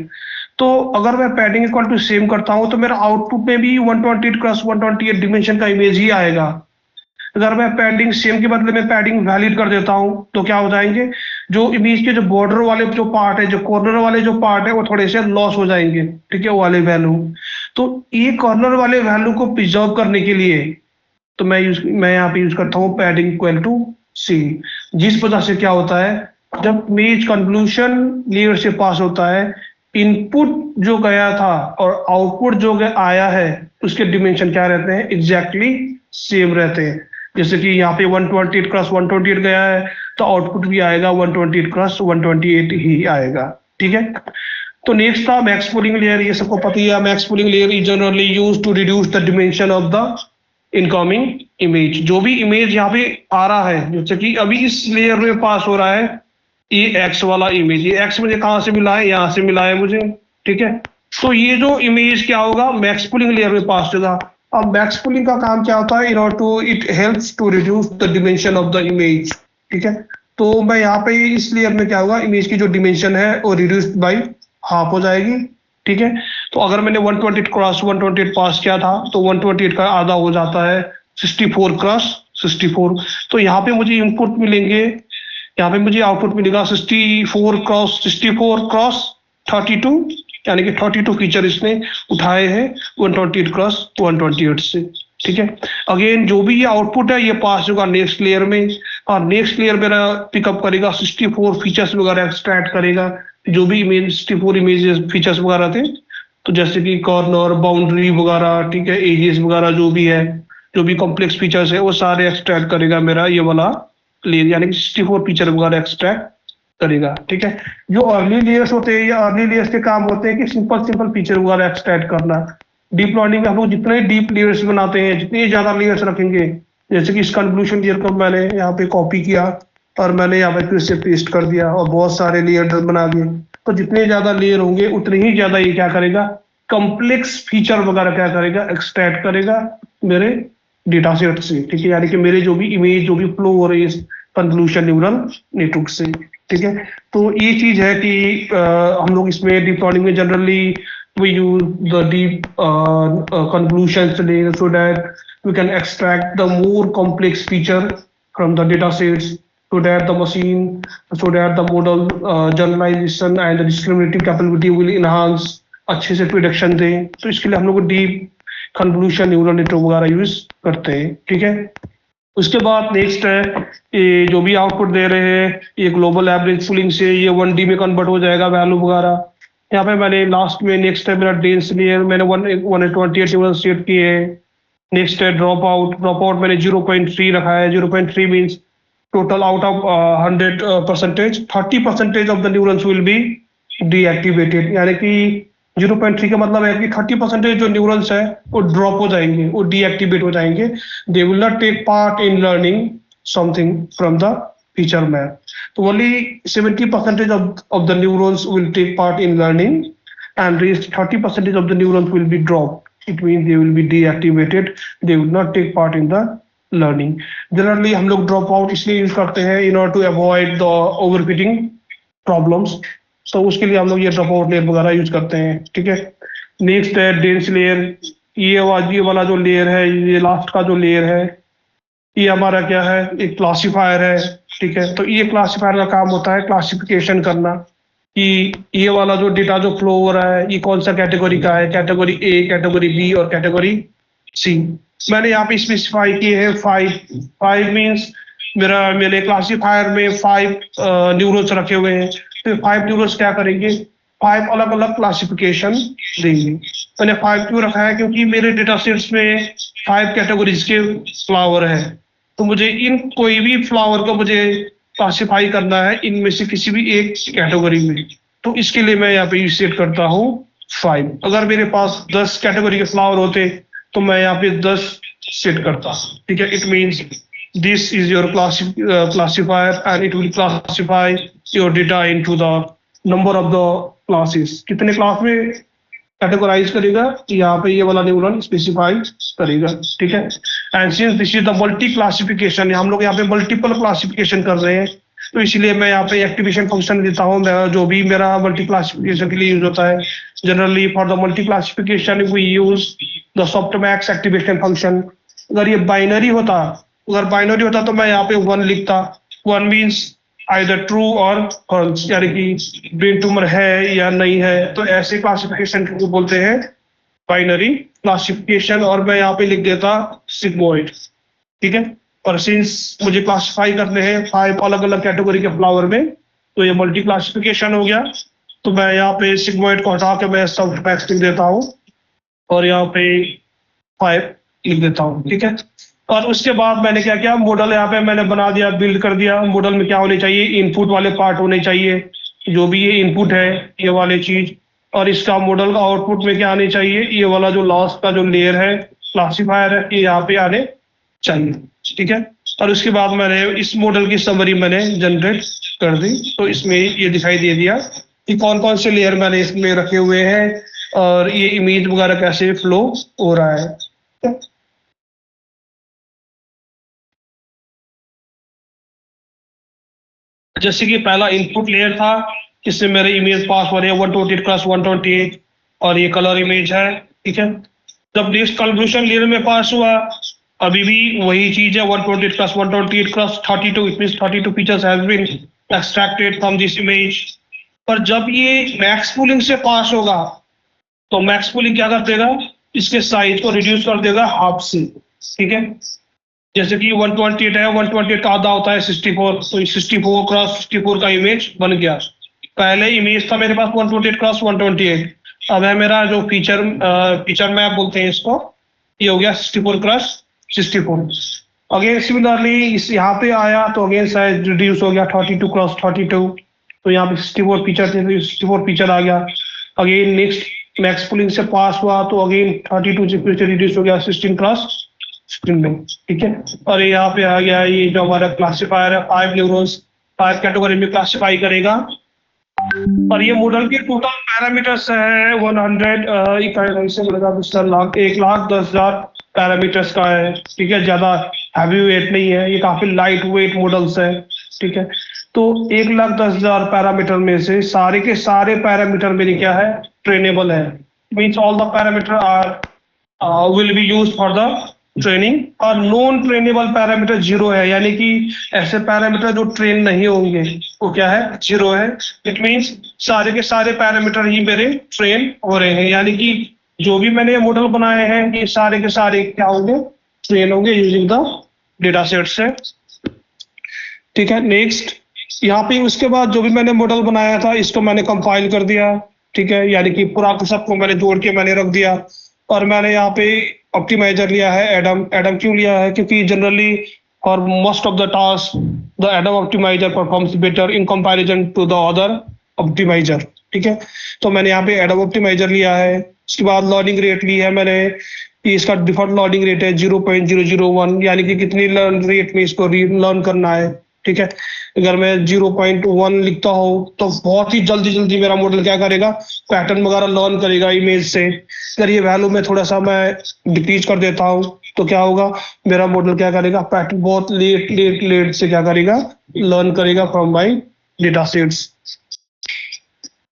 Speaker 1: तो अगर मैं पैडिंग इक्वल टू सेम करता हूँ तो मेरा आउटपुट में भी 128 क्रॉस 128 डिमेंशन का इमेज ही आएगा। अगर मैं पैडिंग सेम के बदले में पैडिंग वैलिड कर देता हूँ तो क्या हो जाएंगे, जो इमेज के जो बॉर्डर वाले जो पार्ट है, जो कॉर्नर वाले जो पार्ट है वो थोड़े से लॉस हो जाएंगे। ठीक है, वो वाले वैल्यू। तो ये कॉर्नर वाले वैल्यू को प्रिजर्व करने के लिए तो मैं यहाँ पे यूज करता हूँ पैडिंग इक्वल टू सी। जिस वजह से क्या होता है, जब इमेज कन्वोल्यूशन लेयर से पास होता है, इनपुट जो गया था और आउटपुट जो आया है, उसके डिमेंशन क्या रहते हैं, एग्जैक्टली सेम रहते हैं। जैसे कि यहाँ पे 128 क्रॉस 128 गया है, तो आउटपुट भी आएगा 128 क्रॉस 128 ही आएगा। ठीक है। तो नेक्स्ट था मैक्स पूलिंग लेयर। ये सबको पता ही है, max pooling layer is generally use to reduce the dimension of the incoming image. जो भी इमेज यहाँ पे आ रहा है, जैसे कि अभी इस लेयर में पास हो रहा है, ये एक्स वाला इमेज, ये एक्स मुझे कहाँ से मिला है, यहाँ से मिला है मुझे। ठीक है। तो ये जो इमेज क्या होगा, मैक्स पूलिंग लेयर में पास होगा। अब मैक्स पूलिंग का काम क्या होता है, in order to it helps to reduce the dimension of the image. ठीक है। तो मैं यहाँ पे इस लेयर में क्या होगा, इमेज की जो डिमेंशन है वो रिड्यूस्ड बाई हाफ हो जाएगी। ठीक है। तो अगर मैंने 128 क्रॉस 128 पास किया था, तो 128 का आधा हो जाता है 64 क्रॉस 64। तो यहाँ पे मुझे इनपुट मिलेंगे, यहाँ पे मुझे आउटपुट मिलेगा 64 क्रॉस 32, यानी कि 32 फीचर इसने उठाए हैं 128 क्रॉस 128 से। ठीक है। अगेन जो भी ये आउटपुट है, ये पास होगा नेक्स्ट लेयर में, और नेक्स्ट लेयर मेरा पिकअप करेगा 64 फीचर्स वगैरह एक्सट्रैक्ट करेगा, जो भी इमेज 64 इमेजेस फीचर्स वगैरह थे। तो जैसे कि कॉर्नर, बाउंड्री वगैरह, ठीक है, एजेस वगैरह जो भी है, जो भी कॉम्प्लेक्स फीचर्स है, वो सारे एक्सट्रैक्ट करेगा मेरा ये वाला लेयर, यानी कि 64 फीचर वगैरह एक्सट्रैक्ट करेगा। ठीक है। जो अर्ली लेयर्स होते हैं, या अर्ली लेयर्स के काम होते हैं कि सिंपल सिंपल फीचर वगैरह एक्सट्रैक्ट करना। डीप लर्निंग में हम लोग जितने डीप लेयर्स बनाते हैं, जितने ज्यादा लेयर्स रखेंगे, जैसे कि इस कन्वोल्यूशन लेयर को मैंने यहाँ पे कॉपी किया और मैंने यहाँ पे फिर से पेस्ट कर दिया और बहुत सारे लेयर बना दिए, तो जितने ज्यादा लेयर होंगे उतने ही ज्यादा ये क्या करेगा, कॉम्प्लेक्स फीचर वगैरह क्या करेगा, एक्सट्रैक्ट करेगा मेरे डेटा सेट से। ठीक है। यानी कि मेरे जो भी इमेज जो भी फ्लो हो रही है कन्वोल्यूशन न्यूरल नेटवर्क से। ठीक है। तो ये चीज है कि हम लोग इसमें डीप लर्निंग में generally we use the deep convolutions layer so that we can extract the more complex feature from the data sets, so that the machine, so that the model generalization and the discriminative capability will enhance, अच्छे से prediction दें। तो इसके लिए हम लोग deep convolution neural network वगैरह use करते हैं। ठीक है। उसके बाद नेक्स्ट है, ये जो भी आउटपुट दे रहे हैं, ये ग्लोबल एवरेज पूलिंग से ये 1D में कन्वर्ट हो जाएगा वैल्यू वगैरह। यहाँ पे मैंने लास्ट में नेक्स्ट है मेरा डेंस लेयर, मैंने 128 टेबल सेट किए हैं। नेक्स्ट है ड्रॉप आउट मैंने 0.3 रखा है। 0.3 means total out of 100%, 30% of the neurons will be deactivated, यानी कि 0.3 का मतलब है कि 30% जो न्यूरॉन्स है वो ड्रॉप हो जाएंगे, वो डीएक्टिवेट हो जाएंगे। They will not take part in learning something from the feature map. So only 70% of the neurons will take part in learning, and rest 30% of the neurons will be dropped. It means they will be deactivated. They will not take part in the learning. Generally हम लोग drop out इसलिए use करते हैं in order to avoid the overfitting problems. तो उसके लिए हम लोग ये drop out layer वगैरह यूज करते हैं। ठीक है। नेक्स्ट है dense layer। ये वाला जो लेयर है, ये लास्ट का जो लेयर है, ये हमारा क्या है, एक क्लासिफायर है। ठीक है। तो ये क्लासिफायर का काम होता है क्लासिफिकेशन करना, कि ये वाला जो डेटा जो फ्लो हो रहा है, ये कौन सा कैटेगरी का है, कैटेगरी ए, कैटेगरी बी और कैटेगरी सी। मैंने यहाँ पे स्पेसिफाई किए हैं 5 मीन्स मेरे क्लासिफायर में 5 न्यूरॉन्स रखे हुए हैं। तो 5 न्यूरॉन्स क्या करेंगे, 5 अलग अलग क्लासिफिकेशन देंगे। मैंने 5 क्यों रखा है, क्योंकि मेरे डेटा सेट्स में 5 कैटेगरीज के फ्लावर है, तो मुझे इन कोई भी फ्लावर को मुझे क्लासिफाई करना है इनमें से किसी भी एक कैटेगरी में। तो इसके लिए मैं यहाँ पे सेट करता हूँ 5। अगर मेरे पास 10 कैटेगरी के फ्लावर होते तो मैं यहाँ पे 10 सेट करता। ठीक है। It means this is your classifier and it will classify your data into the number of the classes. कितने क्लास में कैटेगराइज करेगा, यहाँ पे ये वाला न्यूरॉन स्पेसिफाई करेगा। ठीक है। And since this is the multi classification, हम लोग यहाँ पे मल्टीपल क्लासिफिकेशन कर रहे हैं, तो इसलिए मैं यहाँ पे एक्टिवेशन फंक्शन देता हूँ, जो भी मेरा मल्टी क्लासिफिकेशन के लिए यूज होता है। Generally for the multi classification we use the softmax activation function. अगर ये बाइनरी होता तो मैं यहाँ पे 1 लिखता। 1 मीन्स आइदर ट्रू और फॉल्स, यानी कि ब्रेन ट्यूमर है या नहीं है। तो ऐसे क्लासिफिकेशन को बोलते हैं बाइनरी क्लासिफिकेशन। और मैं यहाँ पे लिख देता सिग्मोइड। ठीक है। और सिंस मुझे क्लासिफाई करने हैं 5 अलग अलग कैटेगरी के फ्लावर में, तो ये मल्टी क्लासिफिकेशन हो गया। तो मैं यहाँ पे सिग्मोइड को हटा के मैं सब मैक्स लिख देता हूँ और यहाँ पे 5 लिख देता हूँ, ठीक है। और उसके बाद मैंने क्या किया, मॉडल यहाँ पे मैंने बना दिया, बिल्ड कर दिया। मॉडल में क्या होने चाहिए, इनपुट वाले पार्ट होने चाहिए, जो भी ये इनपुट है ये वाले चीज। और इसका मॉडल का आउटपुट में क्या आने चाहिए, ये वाला जो लास्ट का जो लेयर है क्लासीफायर है, ये यहाँ पे आने चाहिए, ठीक है। और उसके बाद मैंने इस मॉडल की समरी मैंने जनरेट कर दी। तो इसमें ये दिखाई दे दिया कि कौन कौन से लेयर मैंने इसमें रखे हुए हैं और ये इमेज वगैरह कैसे फ्लो हो रहा है। जैसे कि पहला इनपुट लेयर था, इससे मेरे इमेज पास हो रहे हैं 128 क्रॉस 128 और ये कलर इमेज है, ठीक है। जब नेक्स्ट कन्वोल्यूशन लेयर में पास हुआ, अभी भी वही चीज है 128 cross 128 cross 32, it means 32 features has been extracted from this image. पर जब ये मैक्स पूलिंग से पास होगा, तो मैक्स पूलिंग क्या कर देगा, इसके साइज को रिड्यूस कर देगा हाफ से, ठीक है। जैसे कि 128 है, 128 का आधा होता है 64, तो 64 क्रॉस 64 का इमेज बन गया। पहले इमेज था मेरे पास 128 क्रॉस 128, अब है मेरा जो फीचर मैप बोलते हैं इसको, ये हो गया 64 क्रॉस 64। अगेन सिमिलरली इस यहाँ पे आया तो अगेन साइज रिड्यूस हो गया 32 क्रॉस 32, तो यहाँ पे 64 फीचर थे तो 64 फीचर आ गया। अगेन नेक्स्ट मैक्स पुलिंग से पास हुआ तो अगेन 32 से फिर से रिड्यूस हो गया 16 क्रॉस 16 में, ठीक है। और यहाँ पे आ गया ये जो हमारा क्लासिफायर है 5 न्यूरॉन्स 5 कैटेगरी में क्लासिफाई करेगा। और ये मॉडल के टोटल पैरामीटर्स है 100 इकाई से मतलब लाख 1,10,000 पैरामीटर्स का है, ठीक है। ज्यादा हैवी वेट नहीं है, ये काफी लाइट वेट मॉडल्स है, ठीक है। तो 1,10,000 पैरामीटर में से सारे के सारे पैरामीटर मेरे क्या है, ट्रेनेबल है। Means all the parameter are will be use for the training. और नॉन ट्रेनेबल पैरामीटर जीरो है, यानी कि ऐसे पैरामीटर जो ट्रेन नहीं होंगे वो क्या है, जीरो है। इट मींस सारे के सारे पैरामीटर ही मेरे ट्रेन हो रहे हैं, यानी कि जो भी मैंने मॉडल बनाए हैं ये सारे के सारे क्या होंगे, ट्रेन होंगे यूजिंग द डेटा सेट से, ठीक है। नेक्स्ट यहाँ पे उसके बाद जो भी मैंने मॉडल बनाया था इसको मैंने कंपाइल कर दिया, ठीक है। यानी कि पूरा सबको मैंने जोड़ के मैंने रख दिया। और मैंने यहाँ पे ऑप्टिमाइजर लिया है एडम। एडम क्यों लिया है, क्योंकि जनरली और most of the task the Adam optimizer performs better in comparison to the other optimizer, ठीक है। तो मैंने यहाँ पे एडम ऑप्टिमाइजर लिया है। उसके बाद लर्निंग रेट ली है मैंने, इसका डिफॉल्ट लर्निंग रेट है 0.001, यानी कि कितनी लर्न रेट में इसको लर्न करना है, ठीक है। अगर मैं 0.1 लिखता हूँ तो बहुत ही जल्दी जल्दी मेरा मॉडल क्या करेगा, पैटर्न वगैरह लर्न करेगा इमेज से। अगर ये वैल्यू में थोड़ा सा मैं डिक्रीज कर देता हूँ तो क्या होगा, मेरा मॉडल क्या करेगा, पैटर्न बहुत लेट लेट लेट से क्या करेगा, लर्न करेगा फ्रॉम माई डेटा सेट्स।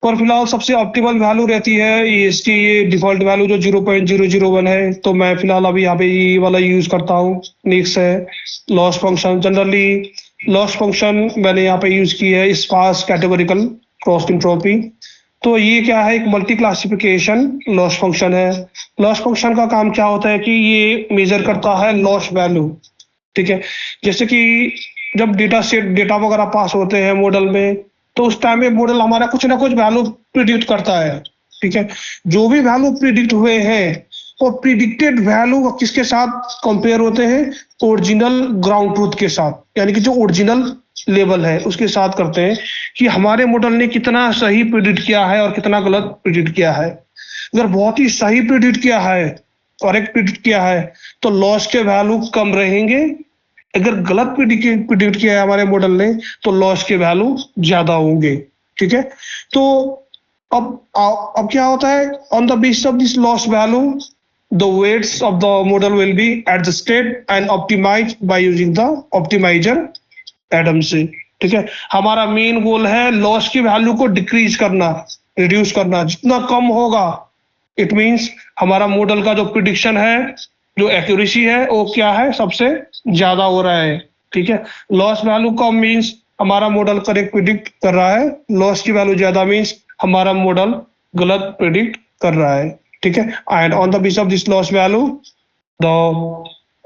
Speaker 1: पर फिलहाल सबसे ऑप्टिमल वैल्यू रहती है इसकी ये डिफॉल्ट वैल्यू जो 0.001 है, तो मैं फिलहाल अभी यहाँ पे ये वाला यूज करता हूँ। नेक्स्ट है loss function. Generally loss function मैंने यहाँ पे यूज की है स्पार्स कैटेगोरिकल क्रॉस एंट्रोपी। तो ये क्या है, एक मल्टी क्लासिफिकेशन लॉस फंक्शन है। लॉस फंक्शन का काम क्या होता है कि ये मेजर करता है लॉस वैल्यू, ठीक है। जैसे कि जब डेटा सेट डेटा वगैरह पास होते हैं मॉडल में, तो उस टाइम में मॉडल हमारा कुछ ना कुछ वैल्यू प्रिडिक्ट करता है, ठीक है। जो भी वैल्यू प्रिडिक्ट हुए हैं वो प्रिडिक्टेड वैल्यू किसके साथ कंपेयर होते हैं, ओरिजिनल ग्राउंड ट्रूथ के साथ, यानी कि जो ओरिजिनल लेवल है उसके साथ करते हैं कि हमारे मॉडल ने कितना सही प्रिडिक्ट किया है और कितना गलत प्रिडिक्ट किया है। अगर बहुत ही सही प्रिडिक्ट किया है, करेक्ट प्रिडिक्ट किया है, तो लॉस के वैल्यू कम रहेंगे। अगर गलत प्रिडिक्ट किया है हमारे मॉडल ने तो लॉस के वैल्यू ज्यादा होंगे, ठीक है। तो अब क्या होता है, on the basis of this loss value the weights of the model will be adjusted and optimized by using the optimizer Adam से, ठीक है। हमारा मेन गोल है लॉस की वैल्यू को डिक्रीज करना, रिड्यूस करना। जितना कम होगा इट मींस हमारा मॉडल का जो प्रिडिक्शन है, जो एक्यूरेसी है वो क्या है, सबसे ज्यादा हो रहा है, ठीक है। लॉस वैल्यू कम मींस हमारा मॉडल करेक्ट प्रिडिक्ट कर रहा है, लॉस की वैल्यू ज्यादा मींस हमारा मॉडल गलत प्रिडिक्ट कर रहा है, ठीक है। And on the basis of this loss value the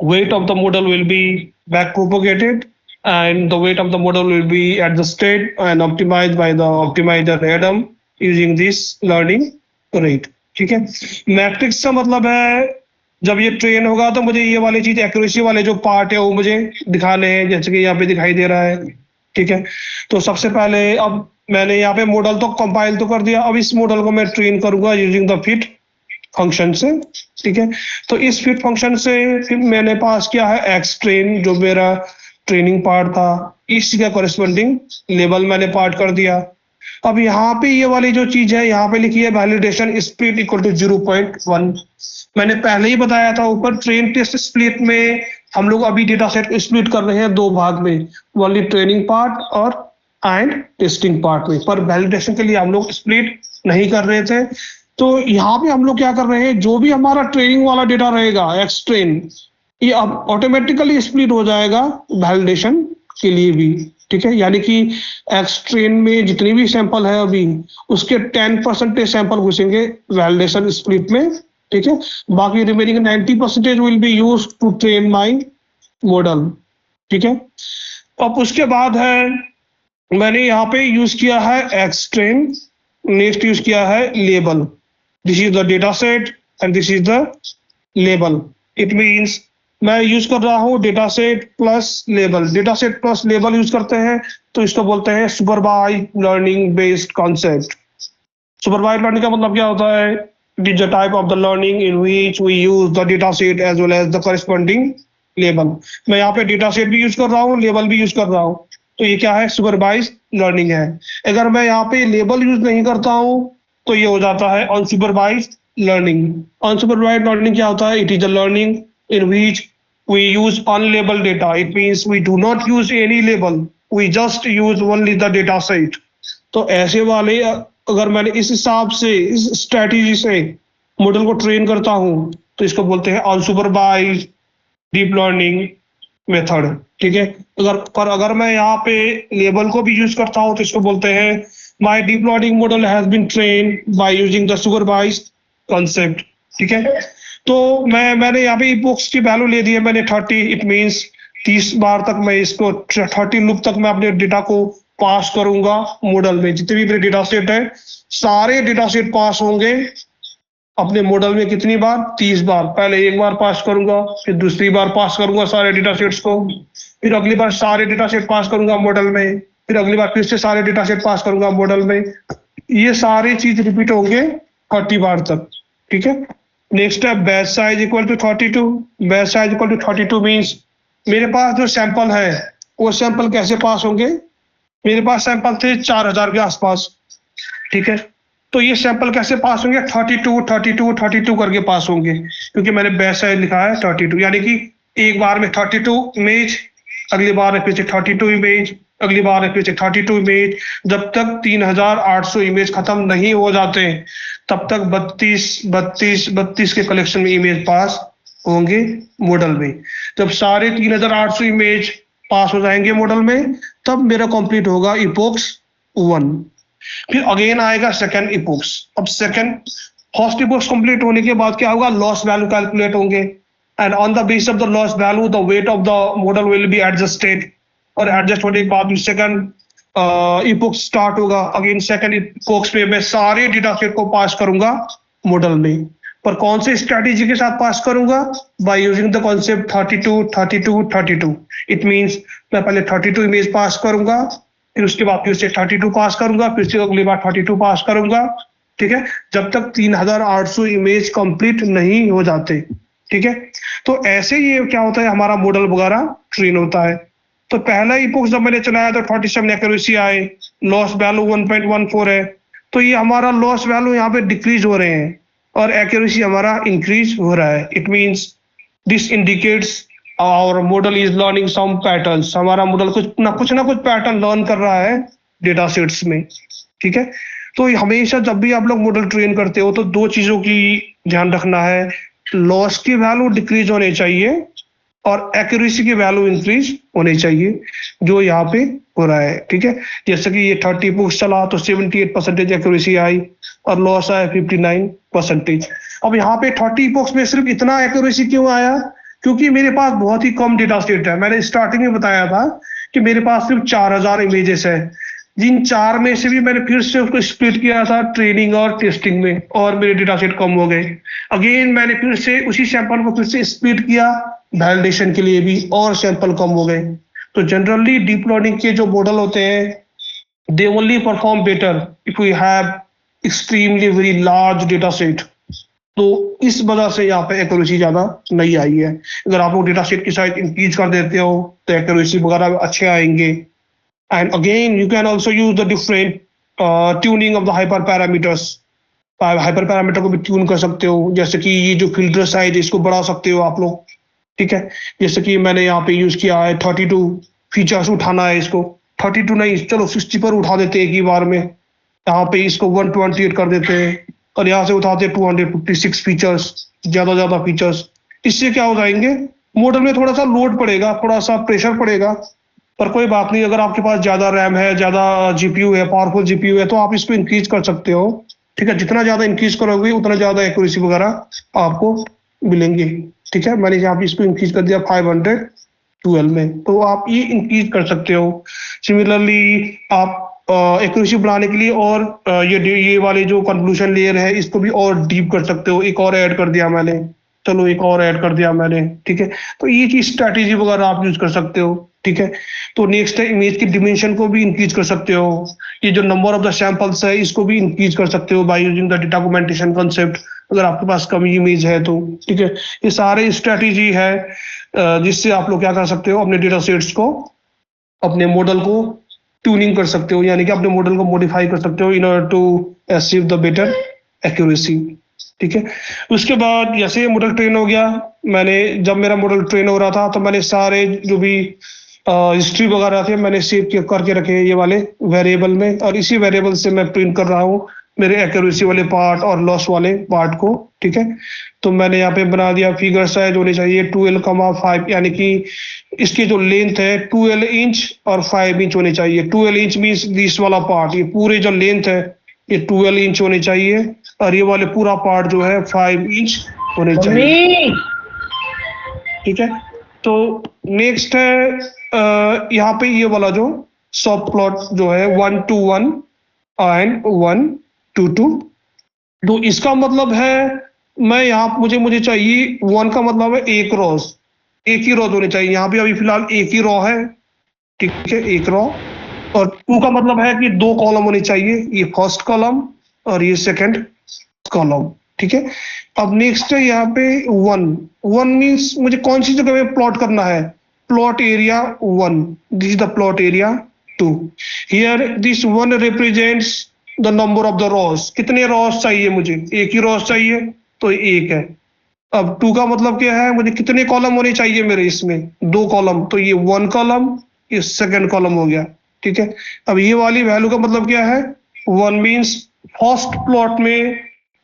Speaker 1: weight of the model will be back propagated, and the weight of the model will be adjusted and optimized by the optimizer Adam using this learning rate। ठीक है, matrix का मतलब है जब ये train होगा तो मुझे ये वाली चीज एक्यूरेसी वाले जो पार्ट है वो मुझे दिखाने हैं, जैसे कि यहाँ पे दिखाई दे रहा है। ठीक है, तो सबसे पहले अब मैंने यहाँ पे मॉडल तो कंपाइल तो कर दिया, अब इस मॉडल को मैं ट्रेन करूंगा यूजिंग द फिट फंक्शन से। ठीक है, तो इस फिट फंक्शन से फिर मैंने पास किया है एक्स ट्रेन, जो मेरा ट्रेनिंग पार्ट था, इसी का कॉरेस्पॉन्डिंग लेवल मैंने पार्ट कर दिया। अब यहाँ पे ये वाली जो चीज है यहाँ पे लिखी है वैलिडेशन स्प्लिट इक्वल टू 0.1। मैंने पहले ही बताया था ऊपर, ट्रेन टेस्ट स्प्लिट में हम लोग अभी डेटा सेट को स्प्लिट कर रहे हैं दो भाग में, ओनली ट्रेनिंग पार्ट और एंड टेस्टिंग पार्ट में, पर वैलिडेशन के लिए हम लोग स्प्लिट नहीं कर रहे थे। तो यहाँ पे हम लोग क्या कर रहे हैं, जो भी हमारा ट्रेनिंग वाला डेटा रहेगा एक्स ट्रेन, ये अब ऑटोमेटिकली स्प्लिट हो जाएगा वैलिडेशन के लिए भी। ठीक है, यानी कि एक्स ट्रेन में जितनी भी सैंपल है अभी उसके 10% सैंपल घुसेंगे वैलिडेशन स्प्लिट में। ठीक है, बाकी remaining 90% will be use to train my model. ठीक है, अब उसके बाद है मैंने यहाँ पे यूज किया है एक्स ट्रेन, नेक्स्ट यूज किया है label. This is the data set and this is the label. It means मैं यूज कर रहा हूँ data set plus label. Data set plus label use करते हैं तो इसको बोलते हैं supervised learning based concept. Supervised learning का मतलब क्या होता है, it is the type of the learning in which we use the data set as well as the corresponding label. मैं यहाँ पे डेटा सेट भी यूज कर रहा हूँ, लेबल भी यूज कर रहा हूँ, तो ये क्या है, सुपरवाइज्ड लर्निंग है। अगर मैं यहाँ पे लेबल यूज नहीं करता हूँ तो ये हो जाता है अनसुपरवाइज्ड लर्निंग। अनसुपरवाइज्ड लर्निंग क्या होता है, it is the learning in which we use unlabeled data. It means we do not use any label, we just use only the data set। तो ऐसे वाले अगर मैंने इस हिसाब से इस स्ट्रेटेजी से मॉडल को ट्रेन करता हूँ तो इसको बोलते हैं अनसुपरवाइज्ड डीप लर्निंग मेथड। ठीक है, अगर मैं यहाँ पे लेबल को भी यूज करता हूँ तो इसको बोलते हैं my deep learning model has been trained by using the supervised concept. ठीक है, तो मैंने यहाँ पे इपोक्स की वैल्यू ले दी है मैंने 30। इट मींस 30 बार तक मैं इसको 30 लूप तक मैं अपने डेटा को पास करूंगा मॉडल में। जितने भी मेरे डेटा सेट है सारे डेटा सेट पास होंगे अपने मॉडल में कितनी बार, 30 बार। पहले एक बार पास करूंगा, फिर दूसरी बार पास करूंगा सारे डेटा सेट्स को, फिर अगली बार सारे डेटा सेट पास करूंगा मॉडल में, फिर अगली बार फिर से सारे डेटा सेट पास करूंगा मॉडल में। ये सारी चीज रिपीट होंगे 30 बार तक। ठीक है, नेक्स्ट है batch size equal to 32। Batch size equal to 32 means मेरे पास जो सैंपल है वो सैंपल कैसे पास होंगे, मेरे पास सैंपल थे 4000 के आसपास। ठीक है, तो ये सैंपल कैसे पास होंगे, 32 32 32 करके पास होंगे, क्योंकि मैंने बैच साइज लिखा है 32। यानी कि एक बार में 32 इमेज, अगली बार में फिर से 32 इमेज, अगली बार में फिर से 32 इमेज, जब तक 3800 इमेज खत्म नहीं हो जाते तब तक 32 के कलेक्शन में इमेज पास होंगे मॉडल में। जब सारे 3800 इमेज पास हो जाएंगे मॉडल में तब मेरा कंप्लीट होगा इपोक्स 1। फिर अगेन आएगा सेकंड इपोक्स। अब सेकंड फर्स्ट इपोक्स कंप्लीट होने के बाद क्या होगा, लॉस वैल्यू कैलकुलेट होंगे, and on the base of the loss value the weight of the model will be adjusted, और एडजस्ट होने के बाद सेकंड इपोक्स स्टार्ट होगा। अगेन सेकंड इपोक्स में मैं सारे डेटा सेट को पास करूंगा मॉडल में, पर कौन से स्ट्रेटेजी के साथ पास करूंगा, bye using the concept 32 32 32। It means मैं पहले 32 इमेज पास करूंगा, फिर उसके बाद फिर से 32 पास करूंगा, फिर से अगली बार 32 पास करूंगा। ठीक है, जब तक 3800 इमेज कंप्लीट नहीं हो जाते। ठीक है, तो ऐसे ये क्या होता है, हमारा मॉडल वगैरह ट्रेन होता है। तो पहला इपोक्स जब मैंने चलाया तो 47 एक्यूरेसी आए, लॉस वैल्यू 1.14 है, तो ये हमारा लॉस वैल्यू यहाँ पे डिक्रीज हो रहे हैं और एक्यूरेसी हमारा इंक्रीज हो रहा है। It means this indicates our model is learning some patterns. हमारा मॉडल कुछ ना कुछ पैटर्न लर्न कर रहा है डेटा सेट्स में। ठीक है, तो हमेशा जब भी आप लोग मॉडल ट्रेन करते हो तो दो चीजों की ध्यान रखना है, लॉस की वैल्यू डिक्रीज होने चाहिए और एक्यूरेसी की वैल्यू इंक्रीज होनी चाहिए, जो यहाँ पे हो रहा है। ठीक है, जैसे कि ये 30 इपोक्स चला तो 78% एक्यूरेसी आई और लॉस आया 59%। अब यहाँ पे 30 इपोक्स में सिर्फ इतना एक्यूरेसी क्यों आया, क्योंकि मेरे पास बहुत ही कम डेटा सेट है। मैंने स्टार्टिंग में बताया था कि मेरे पास सिर्फ 4000 इमेजेस है, जिन चार में से भी मैंने फिर से उसको स्प्लिट किया था ट्रेनिंग और टेस्टिंग में, और मेरे डेटा सेट कम हो गए। अगेन मैंने फिर से उसी सैंपल को फिर से स्प्लिट किया वैलिडेशन के लिए भी, और सैंपल कम हो गए। तो जनरली डीप लर्निंग के जो मॉडल होते हैं, they only perform better if we have extremely very large data set। तो इस वजह से यहाँ पे एक्यूरेसी ज्यादा नहीं आई है। अगर आप लोग डेटा सेट की साइज इंक्रीज कर देते हो तो एक्यूरेसी वगैरह अच्छे आएंगे। And again you can also use the different tuning of the hyper parameters. Hyper parameter को भी ट्यून कर सकते हो, जैसे कि ये जो फिल्टर साइज इसको बढ़ा सकते हो आप लोग, ठीक है। जैसे कि मैंने यहाँ पे यूज किया है 32 फीचर्स उठाना है, इसको 32 नहीं, चलो 60 पर उठा देते हैं एक ही बार में। यहाँ पे इसको 128 कर देते हैं, और यहाँ से उठाते हैं 256 फीचर्स, ज्यादा फीचर्स। इससे क्या हो जाएंगे, मॉडल में थोड़ा सा लोड पड़ेगा, थोड़ा सा प्रेशर पड़ेगा, पर कोई बात नहीं। अगर आपके पास ज्यादा रैम है, ज्यादा जीपीयू है, पावरफुल जीपीयू है, तो आप इसको इंक्रीज कर सकते हो, ठीक है। जितना ज्यादा इंक्रीज करोगे उतना ज्यादा एक्यूरेसी वगैरह आपको मिलेंगे, ठीक है। मैंने यहाँ पे इसको इंक्रीज कर दिया 512 में, तो आप ये इंक्रीज कर सकते हो। सिमिलरली आप एक्यूरेसी बढ़ाने के लिए और ये वाले जो कन्वोल्यूशन लेयर है इसको भी और डीप कर सकते हो। एक और ऐड कर दिया मैंने, चलो एक और ऐड कर दिया मैंने, ठीक है। तो ये चीज स्ट्रैटेजी वगैरह आप यूज कर सकते हो, ठीक है। तो नेक्स्ट है, इमेज की डिमेंशन को भी इंक्रीज कर सकते हो। ये जो नंबर ऑफ द सैंपल्स है इसको भी इंक्रीज कर सकते हो bye using the data augmentation concept, अगर आपके पास कम इमेज है तो, ठीक है। ये सारे स्ट्रैटेजी है जिससे आप लोग क्या कर सकते हो, अपने डेटा सेट्स को, अपने मॉडल को ट्यूनिंग कर सकते हो, यानी कि अपने मॉडल को मॉडिफाई कर सकते हो in order to achieve the better accuracy, ठीक है। उसके बाद जैसे ये मॉडल ट्रेन हो गया, मैंने जब मेरा मॉडल ट्रेन हो रहा था तो मैंने सारे जो भी हिस्ट्री वगैरह थे मैंने सेव करके रखे ये वाले वेरिएबल में, और इसी वेरिएबल से मैं प्रिंट कर रहा हूँ मेरे एक्यूरेसी वाले पार्ट और लॉस वाले पार्ट को, ठीक है। तो मैंने यहाँ पे बना दिया फिगर साइज होनी चाहिए 12,5, यानी कि इसकी जो लेंथ है 12 इंच और 5 इंच होनी चाहिए। 12 इंच मीन्स दिस वाला पार्ट, ये पूरे जो लेंथ है ये 12 इंच होनी चाहिए, और ये वाले पूरा पार्ट जो है 5 इंच होने चाहिए, ठीक है। तो नेक्स्ट है यहाँ पे ये वाला जो सब प्लॉट जो है 1 to 1 एंड 1 to 2, तो इसका मतलब है मैं यहाँ मुझे चाहिए 1 का मतलब है एक रोज, एक ही रोज होने चाहिए। यहाँ पे अभी फिलहाल एक ही रो है, ठीक है, एक रो। और 2 का मतलब है कि 2 कॉलम होने चाहिए, ये फर्स्ट कॉलम और ये सेकंड कॉलम, ठीक है। अब नेक्स्ट है यहाँ पे 1। 1 मीन्स मुझे कौन सी जगह में प्लॉट करना है, plot area 1, this is the plot area 2। Here this 1 represents the number of the Ross, कितने रॉस चाहिए मुझे, एक ही रॉस चाहिए तो एक है। अब 2 का मतलब क्या है, मुझे कितने कॉलम होने चाहिए मेरे इसमें, 2 कॉलम, तो ये 1 कॉलम, ये सेकंड कॉलम हो गया, ठीक है। अब ये वाली वैल्यू का मतलब क्या है, 1 मीन्स फर्स्ट प्लॉट में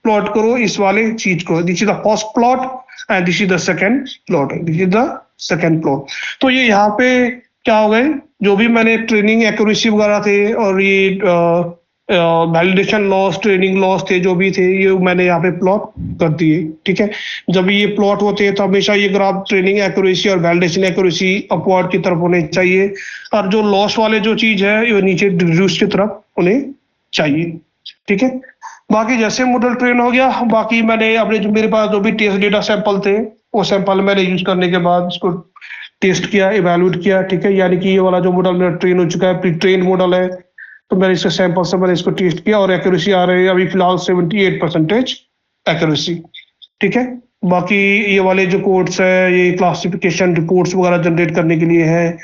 Speaker 1: प्लॉट करो इस वाले चीज को, this is the first plot and this is the second plot, this is the second plot. तो ये यहाँ पे क्या हो गए, जो भी मैंने ट्रेनिंग एक्यूरेसी वगैरह थे और ये वैलिडेशन लॉस, ट्रेनिंग लॉस थे, जो भी थे, ये मैंने यहाँ पे प्लॉट कर दिए, ठीक है। जब ये प्लॉट होते हैं तो हमेशा ये ग्राफ ट्रेनिंग एक्यूरेसी और वैलिडेशन एक्यूरेसी अपवर्ड की तरफ होने चाहिए, और जो लॉस वाले जो चीज है ये नीचे रिड्यूस की तरफ होने चाहिए, ठीक है। बाकी जैसे मॉडल ट्रेन हो गया, बाकी मैंने अपने जो मेरे पास जो भी टेस्ट डेटा सैंपल थे वो सैंपल मैंने यूज करने के बाद इसको टेस्ट किया, इवेलुएट किया, ठीक है। यानी कि ये वाला जो मॉडल मेरा ट्रेन हो चुका है, प्री ट्रेन मॉडल है, तो मैंने इसके सैंपल से मैंने इसको टेस्ट किया, और एक्यूरेसी आ रही है अभी फिलहाल 78% एक्यूरेसी, ठीक है। बाकी ये वाले जो कोड्स है ये क्लासिफिकेशन रिपोर्ट्स वगैरह जनरेट करने के लिए है,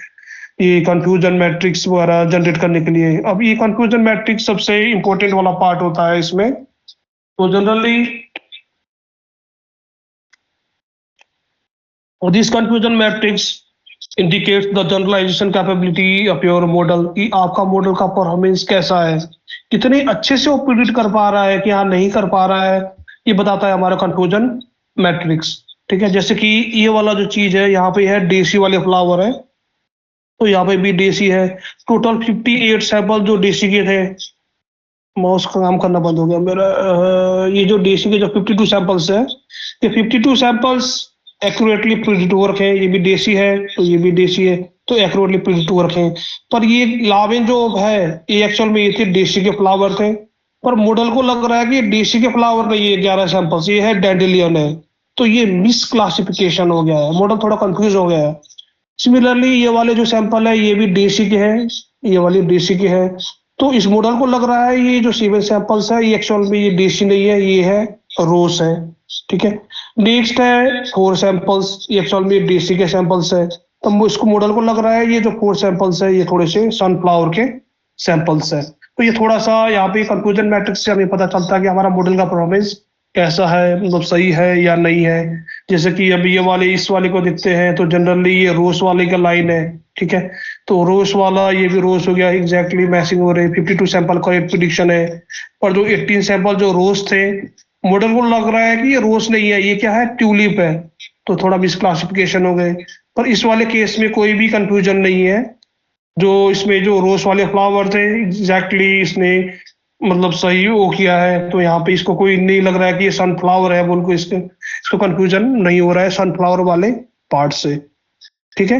Speaker 1: ये कंफ्यूजन मैट्रिक्स वगैरह जनरेट करने के लिए। अब ये कंफ्यूजन मैट्रिक्स सबसे इंपॉर्टेंट वाला पार्ट होता है इसमें। तो generally this confusion matrix indicates the generalization capability of your model, कि आपका मॉडल का परफॉर्मेंस कैसा है, कितने अच्छे से वो प्रिडिक्ट कर पा रहा है कि हाँ नहीं कर पा रहा है, ये बताता है हमारा कंफ्यूजन मैट्रिक्स, ठीक है। जैसे कि ये वाला जो चीज है यहाँ पे है डेसी वाले फ्लावर है, तो यहाँ पे भी डेसी है। टोटल 58 सैंपल जो डेसी के थे, माउस का काम करना बंद हो गया मेरा, ये जो डेसी के जो 52 सैंपल्स है, ये 52 सैंपल्स एक्यूरेटली प्रिंट टू रखें, ये भी देसी है तो ये भी देसी है, तो एक्यूरेटली प्रिंट टू रखें। पर ये लावें जो है, ये एक्चुअल में ये थे देसी के फ्लावर थे, पर मॉडल को लग रहा है कि ये देसी के फ्लावर नहीं है, 11 सैंपल्स ये है डैंडेलियन है। तो ये मिस क्लासिफिकेशन हो गया है, मॉडल थोड़ा कंफ्यूज हो गया है। सिमिलरली ये वाले जो सैंपल है ये भी डीसी के हैं, ये वाली डीसी के हैं। तो इस मॉडल को लग रहा है ये जो सीवन सैंपल्स है ये एक्चुअल में ये डीसी नहीं है, ये है रोस है। ठीक है। नेक्स्ट है 4 सैंपल्स, ये एक्चुअल में डीसी के सैंपल्स है। तो इसको मॉडल को लग रहा है ये जो 4 सैंपल्स है ये थोड़े से सनफ्लावर के सैंपल्स है। तो ये थोड़ा सा यहाँ पे कंक्लूजन मैट्रिक्स से हमें पता चलता है कि हमारा मॉडल का परफॉर्मेंस कैसा है, मतलब सही है या नहीं है। जैसे कि अब ये वाले इस वाले को देखते हैं तो जनरली ये रोस वाले का लाइन है। ठीक है। तो रोस वाला ये भी रोस हो गया, एग्जैक्टली मैचिंग हो रहे, 52 सैंपल का एक प्रिडिक्शन है। पर जो 18 सैंपल जो रोस थे, मॉडल को लग रहा है कि ये रोस नहीं है, ये क्या है, ट्यूलिप है। तो थोड़ा मिसक्लासिफिकेशन हो गए। पर इस वाले केस में कोई भी कंफ्यूजन नहीं है, जो इसमें जो रोज वाले फ्लावर थे एग्जैक्टली इसने मतलब सही वो किया है। तो यहाँ पे इसको कोई नहीं लग रहा है कि ये सनफ्लावर है बोल को, इसको कंफ्यूजन नहीं हो रहा है सनफ्लावर वाले पार्ट से। ठीक है।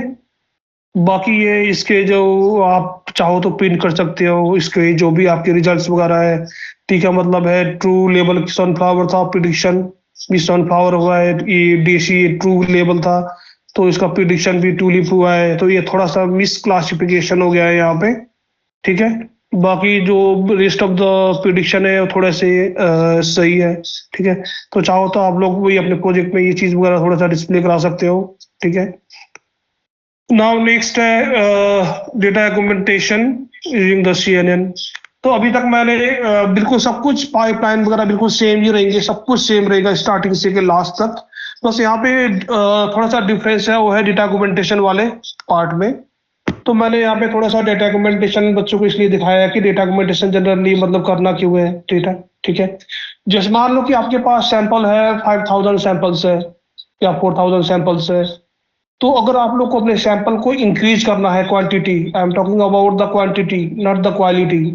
Speaker 1: बाकी ये इसके जो आप चाहो तो प्रिंट कर सकते हो, इसके जो भी आपके रिजल्ट्स वगैरह है। ठीक है, मतलब है ट्रू लेवल सनफ्लावर था, प्रिडिक्शन भी सनफ्लावर हुआ है, ये देसी ट्रू लेवल था तो इसका प्रिडिक्शन भी ट्यूलिप हुआ है। तो ये थोड़ा सा मिस क्लासिफिकेशन हो गया है यहाँ पे। ठीक है। बाकी जो रेस्ट ऑफ द प्रिडिक्शन है वो थोड़े से सही है। ठीक है। तो चाहो तो आप लोग वही अपने प्रोजेक्ट में ये चीज वगैरह थोड़ा सा डिस्प्ले करा सकते हो। ठीक है। नाउ नेक्स्ट है data documentation using the CNN। तो अभी तक मैंने बिल्कुल सब कुछ पाइपलाइन वगैरह बिल्कुल सेम ही रहेंगे, सब कुछ सेम रहेगा स्टार्टिंग से के लास्ट तक। बस यहाँ पे थोड़ा सा डिफरेंस है, वो है डेटा डॉक्यूमेंटेशन वाले पार्ट में। तो मैंने यहाँ पे थोड़ा सा डेटा डॉक्यूमेंटेशन बच्चों को इसलिए दिखाया है कि डेटा डॉक्यूमेंटेशन जनरली मतलब करना क्यों है डेटा। ठीक है। जैसे मान लो कि आपके पास सैंपल है 5000 सैंपल्स है या 4000 सैंपल्स है। तो अगर आप लोग को अपने सैंपल को इंक्रीज करना है, quantity, I am talking about the quantity not the quality.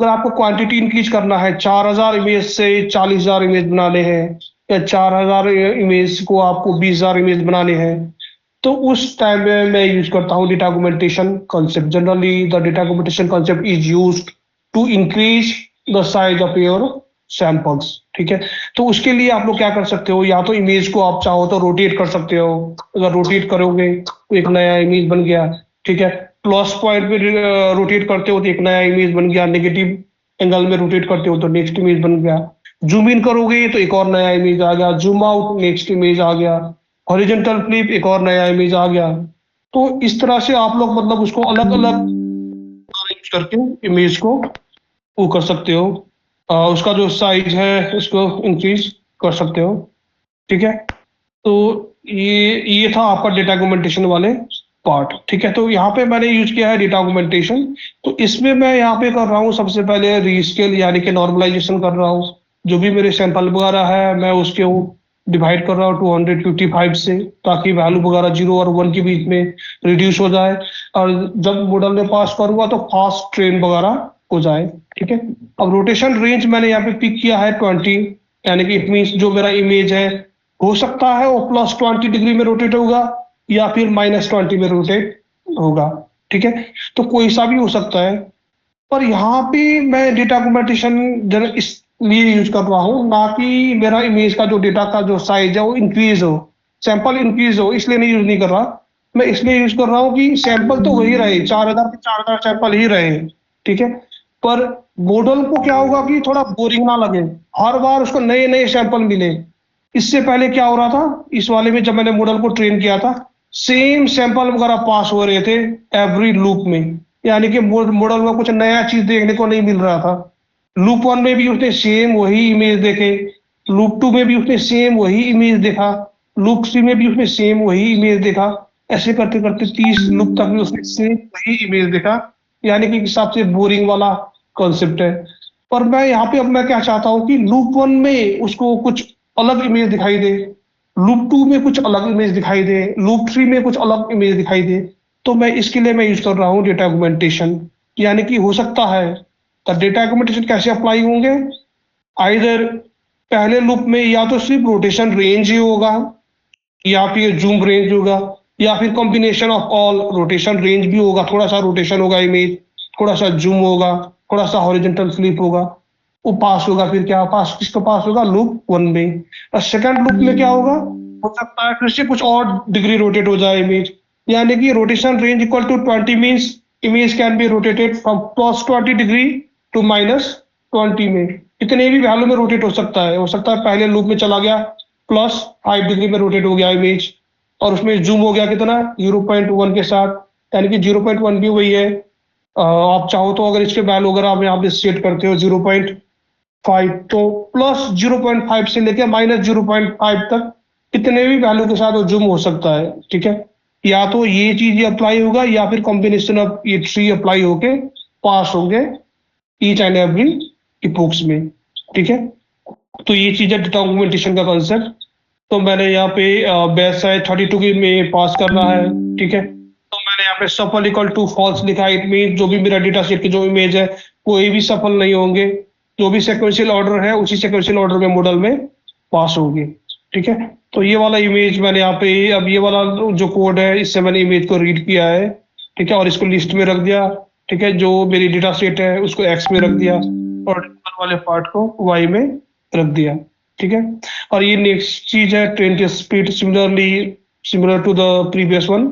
Speaker 1: अगर आपको क्वांटिटी इंक्रीज करना है, 4000 इमेज से 40,000 इमेज बनाने हैं, या 4000 इमेज को आपको 20,000 इमेज बनाने हैं, तो उस टाइम में मैं यूज करता हूँ data documentation concept. Generally the data documentation concept is used to increase the size of your samples. ठीक है। तो उसके लिए आप लोग क्या कर सकते हो, या तो इमेज को आप चाहो तो रोटेट कर सकते हो। अगर रोटेट करोगे तो एक नया इमेज बन गया। ठीक है। प्लस पॉइंट पे रोटेट करते हो तो एक नया इमेज बन गया, नेगेटिव एंगल में रोटेट करते हो तो नेक्स्ट इमेज बन गया। जूम इन करोगे तो एक और नया इमेज आ गया, जूम आउट नेक्स्ट इमेज आ गया, हॉरिजॉन्टल फ्लिप एक और नया इमेज आ गया। तो इस तरह से आप लोग मतलब उसको अलग अलग यूज करके इमेज को वो कर सकते हो, उसका जो साइज है उसको इंक्रीज कर सकते हो। ठीक है। तो ये था आपका डेटा डॉक्यूमेंटेशन वाले पार्ट। ठीक है। तो यहाँ पे मैंने यूज किया है डेटा डॉक्यूमेंटेशन। तो इसमें मैं यहाँ पे कर रहा हूँ सबसे पहले रीस्केल यानी कि नॉर्मलाइजेशन कर रहा हूँ। जो भी मेरे सैंपल वगैरह है मैं उसके डिवाइड कर रहा हूँ 255 से, ताकि वैल्यू वगैरह 0 और 1 के बीच में रिड्यूस हो जाए, और जब मॉडल में पास करूंगा तो फास्ट ट्रेन वगैरह हो जाए। ठीक है। अब रोटेशन रेंज मैंने यहाँ पे पिक किया है 20, यानी कि इट मीन्स जो मेरा इमेज है हो सकता है वो +20 डिग्री में रोटेट होगा या फिर -20 में रोटेट होगा। ठीक है। तो कोई सा भी हो सकता है। पर यहाँ पे मैं डेटा डॉक्यूमेंटेशन जनरल इसलिए यूज कर रहा हूँ, ना कि मेरा इमेज का जो डेटा का जो साइज है वो इंक्रीज हो, सैंपल इंक्रीज हो, इसलिए नहीं यूज नहीं कर रहा। मैं इसलिए यूज कर रहा हूँ कि सैंपल तो वही रहे, 4000 के 4000 सैंपल ही रहे। ठीक है। पर मॉडल को क्या होगा कि थोड़ा बोरिंग ना लगे, हर बार उसको नए नए सैंपल मिले। इससे पहले क्या हो रहा था इस वाले में, जब मैंने मॉडल को ट्रेन किया था, सेम सैंपल वगैरह पास हो रहे थे एवरी लूप में, यानी कि मॉडल में कुछ नया चीज देखने को नहीं मिल रहा था। लूप 1 में भी उसने सेम वही इमेज देखे, लूप 2 में भी उसने सेम वही इमेज देखा, लूप 3 में भी उसने सेम वही इमेज देखा। ऐसे करते करते 30 लूप तक भी उसने सेम वही इमेज देखा, यानी कि हिसाब से बोरिंग वाला कॉन्सेप्ट है। पर मैं यहाँ पे अब मैं क्या चाहता हूँ कि लूप 1 में उसको कुछ अलग इमेज दिखाई दे, लूप 2 में कुछ अलग इमेज दिखाई दे, लूप 3 में कुछ अलग इमेज दिखाई दे। तो मैं इसके लिए मैं यूज कर रहा हूँ डेटा डॉक्यूमेंटेशन। यानी कि हो सकता है तो डेटा डॉक्यूमेंटेशन कैसे अप्लाई होंगे, आइदर पहले लूप में या तो सिर्फ रोटेशन रेंज ही होगा, या फिर जूम रेंज होगा, या फिर combination of all, rotation range भी होगा, थोड़ा सा रोटेशन होगा इमेज, थोड़ा सा जूम होगा, थोड़ा सा हॉरिजॉन्टल फ्लिप होगा, वो पास होगा। फिर क्या पास, किसको पास होगा, लूप वन में। और सेकंड लूप में क्या होगा, हो सकता है फिर से कुछ और डिग्री रोटेट हो जाए इमेज, यानी कि rotation range equal to 20 means image can be rotated from +20 degree to -20 में। इतने भी वैल्यू में रोटेट हो सकता है पहले लूप में चला गया +5 डिग्री में रोटेट हो गया इमेज, और उसमें जूम हो गया कितना, 0.1 के साथ, यानी कि 0.1 भी वही है। आप चाहो तो अगर इसके वैल्यू अगर आप यहाँ पे सेट करते हो 0.5, तो +0.5 से लेकर -0.5 तक कितने भी वैल्यू के साथ वो जूम हो सकता है, ठीक है। या तो ये चीज अप्लाई होगा, या फिर कॉम्बिनेशन ऑफ ये थ्री अप्लाई होके पास होंगे ईच एंड एवरी इपोक्स में, ठीक है। तो ये चीज है डॉक्यूमेंटेशन का कंसेप्ट। तो मैंने यहाँ पे बेस है 32 की में पास करना है, ठीक है। तो मैंने यहाँ पे सफल इक्वल टू फॉल्स लिखा है। इट मीन जो भी मेरा डेटा सेट की जो इमेज है कोई भी सफल नहीं होंगे, जो भी सेक्वेंशियल ऑर्डर है उसी सेक्वेंशियल ऑर्डर में मॉडल में पास होगी, ठीक है। तो ये वाला इमेज मैंने यहाँ पे, अब ये वाला जो कोड है इससे मैंने इमेज को रीड किया है, ठीक है, और इसको लिस्ट में रख दिया, ठीक है। जो मेरी डेटा सेट है उसको एक्स में रख दिया, और वाले पार्ट को वाई में रख दिया, ठीक है। और ये नेक्स्ट चीज है ट्रेन की speed, similar to the previous one.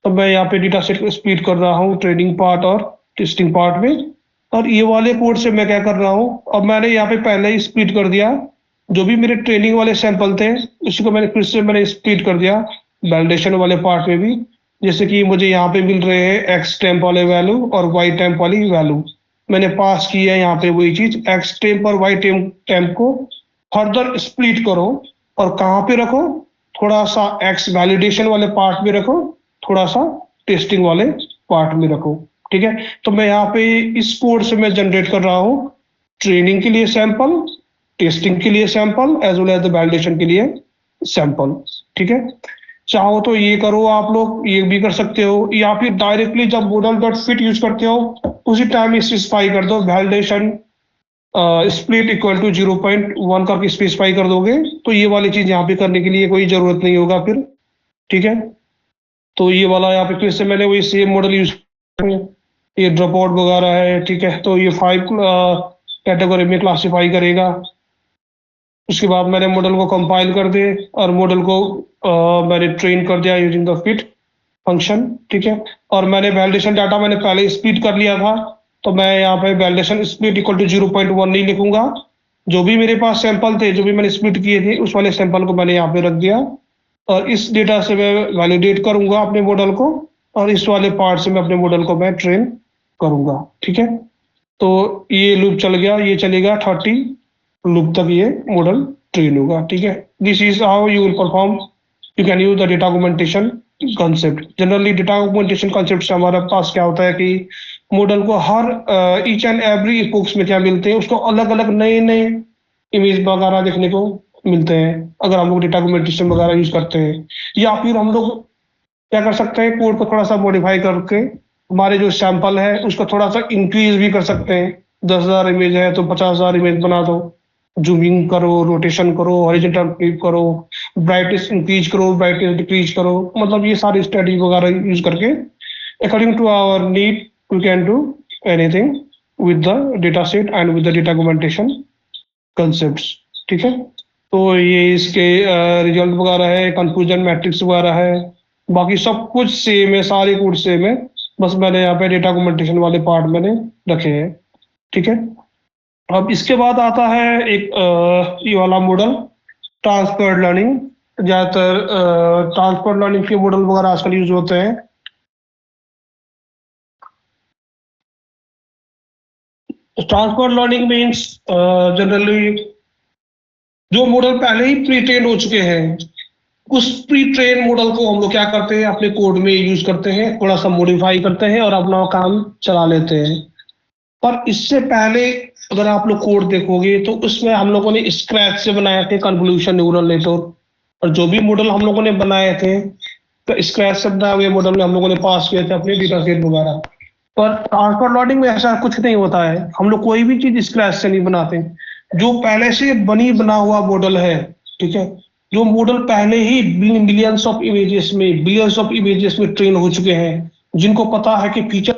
Speaker 1: तो मैं यहाँ पे डेटा सेट को स्पीड कर रहा हूँ ट्रेनिंग पार्ट और टेस्टिंग पार्ट में। और ये वाले कोड से मैं क्या कर रहा हूँ, अब मैंने यहाँ पे पहले ही स्पीड कर दिया, जो भी मेरे ट्रेनिंग वाले सैंपल थे उसी को मैंने फिर से मैंने स्पीड कर दिया वैलिडेशन वाले पार्ट में भी। जैसे कि मुझे यहाँ पे मिल रहे हैं एक्स टेम्प वाले वैल्यू और वाई टेम्प वाली वैल्यू, मैंने पास की है यहाँ पे वही चीज, एक्स टेम्प और वाई टेम्प को फर्दर स्प्लिट करो, और कहाँ पे रखो, थोड़ा सा एक्स वैलिडेशन वाले पार्ट में रखो, थोड़ा सा टेस्टिंग वाले पार्ट में रखो, ठीक है। तो मैं यहाँ पे इस कोड से मैं जनरेट कर रहा हूँ ट्रेनिंग के लिए सैंपल, टेस्टिंग के लिए sample, as well as the validation के लिए सैंपल, ठीक है। चाहो तो ये करो आप लोग, ये भी कर सकते हो, या फिर डायरेक्टली जब मॉडल डॉट फिट यूज करते हो उसी टाइम स्पेसिफाई कर दो वैलिडेशन स्प्लिट इक्वल टू 0.1 करके स्पेसिफाई कर दोगे, तो ये वाली चीज यहाँ पे करने के लिए कोई जरूरत नहीं होगा फिर, ठीक है। तो ये वाला यहाँ पे फिर से मैंने वही सेम मॉडल यूज, ये ड्रॉप आउट वगैरह है, ठीक है। तो ये 5 कैटेगरी में क्लासिफाई करेगा। उसके बाद मैंने मॉडल को कंपाइल कर दिए, और मॉडल को मैंने ट्रेन कर दिया यूजिंग द फिट फंक्शन, ठीक है। और मैंने वैलिडेशन डाटा मैंने पहले स्पीड कर लिया था, तो मैं यहाँ पे वैलिडेशन स्पीड इक्वल टू 0.1 नहीं लिखूंगा, जो भी मेरे पास सैंपल थे जो भी मैंने स्पीड किए थे उस वाले सैंपल को मैंने यहाँ पे रख दिया, और इस डेटा से मैं वैलिडेट करूंगा अपने मॉडल को, और इस वाले पार्ट से मैं अपने मॉडल को मैं ट्रेन करूंगा, ठीक है। तो ये लूप चल गया, ये चलेगा 30 लूप तक ये मॉडल ट्रेन होगा, ठीक है। This is how you will perform, you can use the data augmentation concept. Generally data augmentation concept से हमारे पास क्या होता है कि मॉडल को हर ईच एंड एवरी इपोक्स में क्या मिलते हैं, उसको अलग अलग नए नए इमेज वगैरह देखने को मिलते हैं अगर हम लोग डेटा ऑगमेंटेशन वगैरह यूज करते हैं। या फिर हम लोग क्या कर सकते हैं, कोड को थोड़ा सा मॉडिफाई करके हमारे जो सैंपल है उसको थोड़ा सा इंक्रीज भी कर सकते हैं। 10,000 इमेज है तो 50,000 इमेज बना दो, जूमिंग करो, रोटेशन करो, हॉरिजॉन्टल फ्लिप करो, ब्राइटनेस इंक्रीज करो, ब्राइटनेस डिक्रीज करो, मतलब ये सारी स्ट्रेटजी वगैरह यूज करके according to our need we can do anything with the data set and with the data augmentation concepts, ठीक है। तो ये इसके रिजल्ट वगैरह है, कंफ्यूजन मैट्रिक्स वगैरह है, बाकी सब कुछ सेम है, सारे कोड सेम है, बस मैंने यहाँ पे डेटा ऑगमेंटेशन वाले पार्ट मैंने रखे हैं, ठीक है। अब इसके बाद आता है एक ये वाला मॉडल ट्रांसफर्ड लर्निंग। ज्यादातर ट्रांसफर्ड लर्निंग के मॉडल वगैरह आजकल यूज होते हैं। ट्रांसफर्ड लर्निंग मीन्स जनरली जो मॉडल पहले ही प्री ट्रेन हो चुके हैं उस प्री ट्रेन मॉडल को हम लोग क्या करते हैं, अपने कोड में यूज करते हैं, थोड़ा सा मॉडिफाई करते हैं और अपना काम चला लेते हैं। पर इससे पहले अगर आप लोग कोड देखोगे तो उसमें हम लोगों ने स्क्रैच से बनाए थे कन्वोल्यूशन न्यूरल नेटवर्क, और जो भी मॉडल हम लोगों ने बनाए थे तो स्क्रैच से बनाए हुए मॉडल में हम लोगों ने पास किए थे अपने डेटा सेट वगैरह। पर ट्रांसफर लर्निंग में ऐसा कुछ नहीं होता है, हम लोग कोई भी चीज स्क्रैच से नहीं बनाते, जो पहले से बनी बना हुआ मॉडल है, ठीक है, जो मॉडल पहले ही बिलियंस ऑफ इमेजेस में ट्रेन हो चुके हैं, जिनको पता है कि फीचर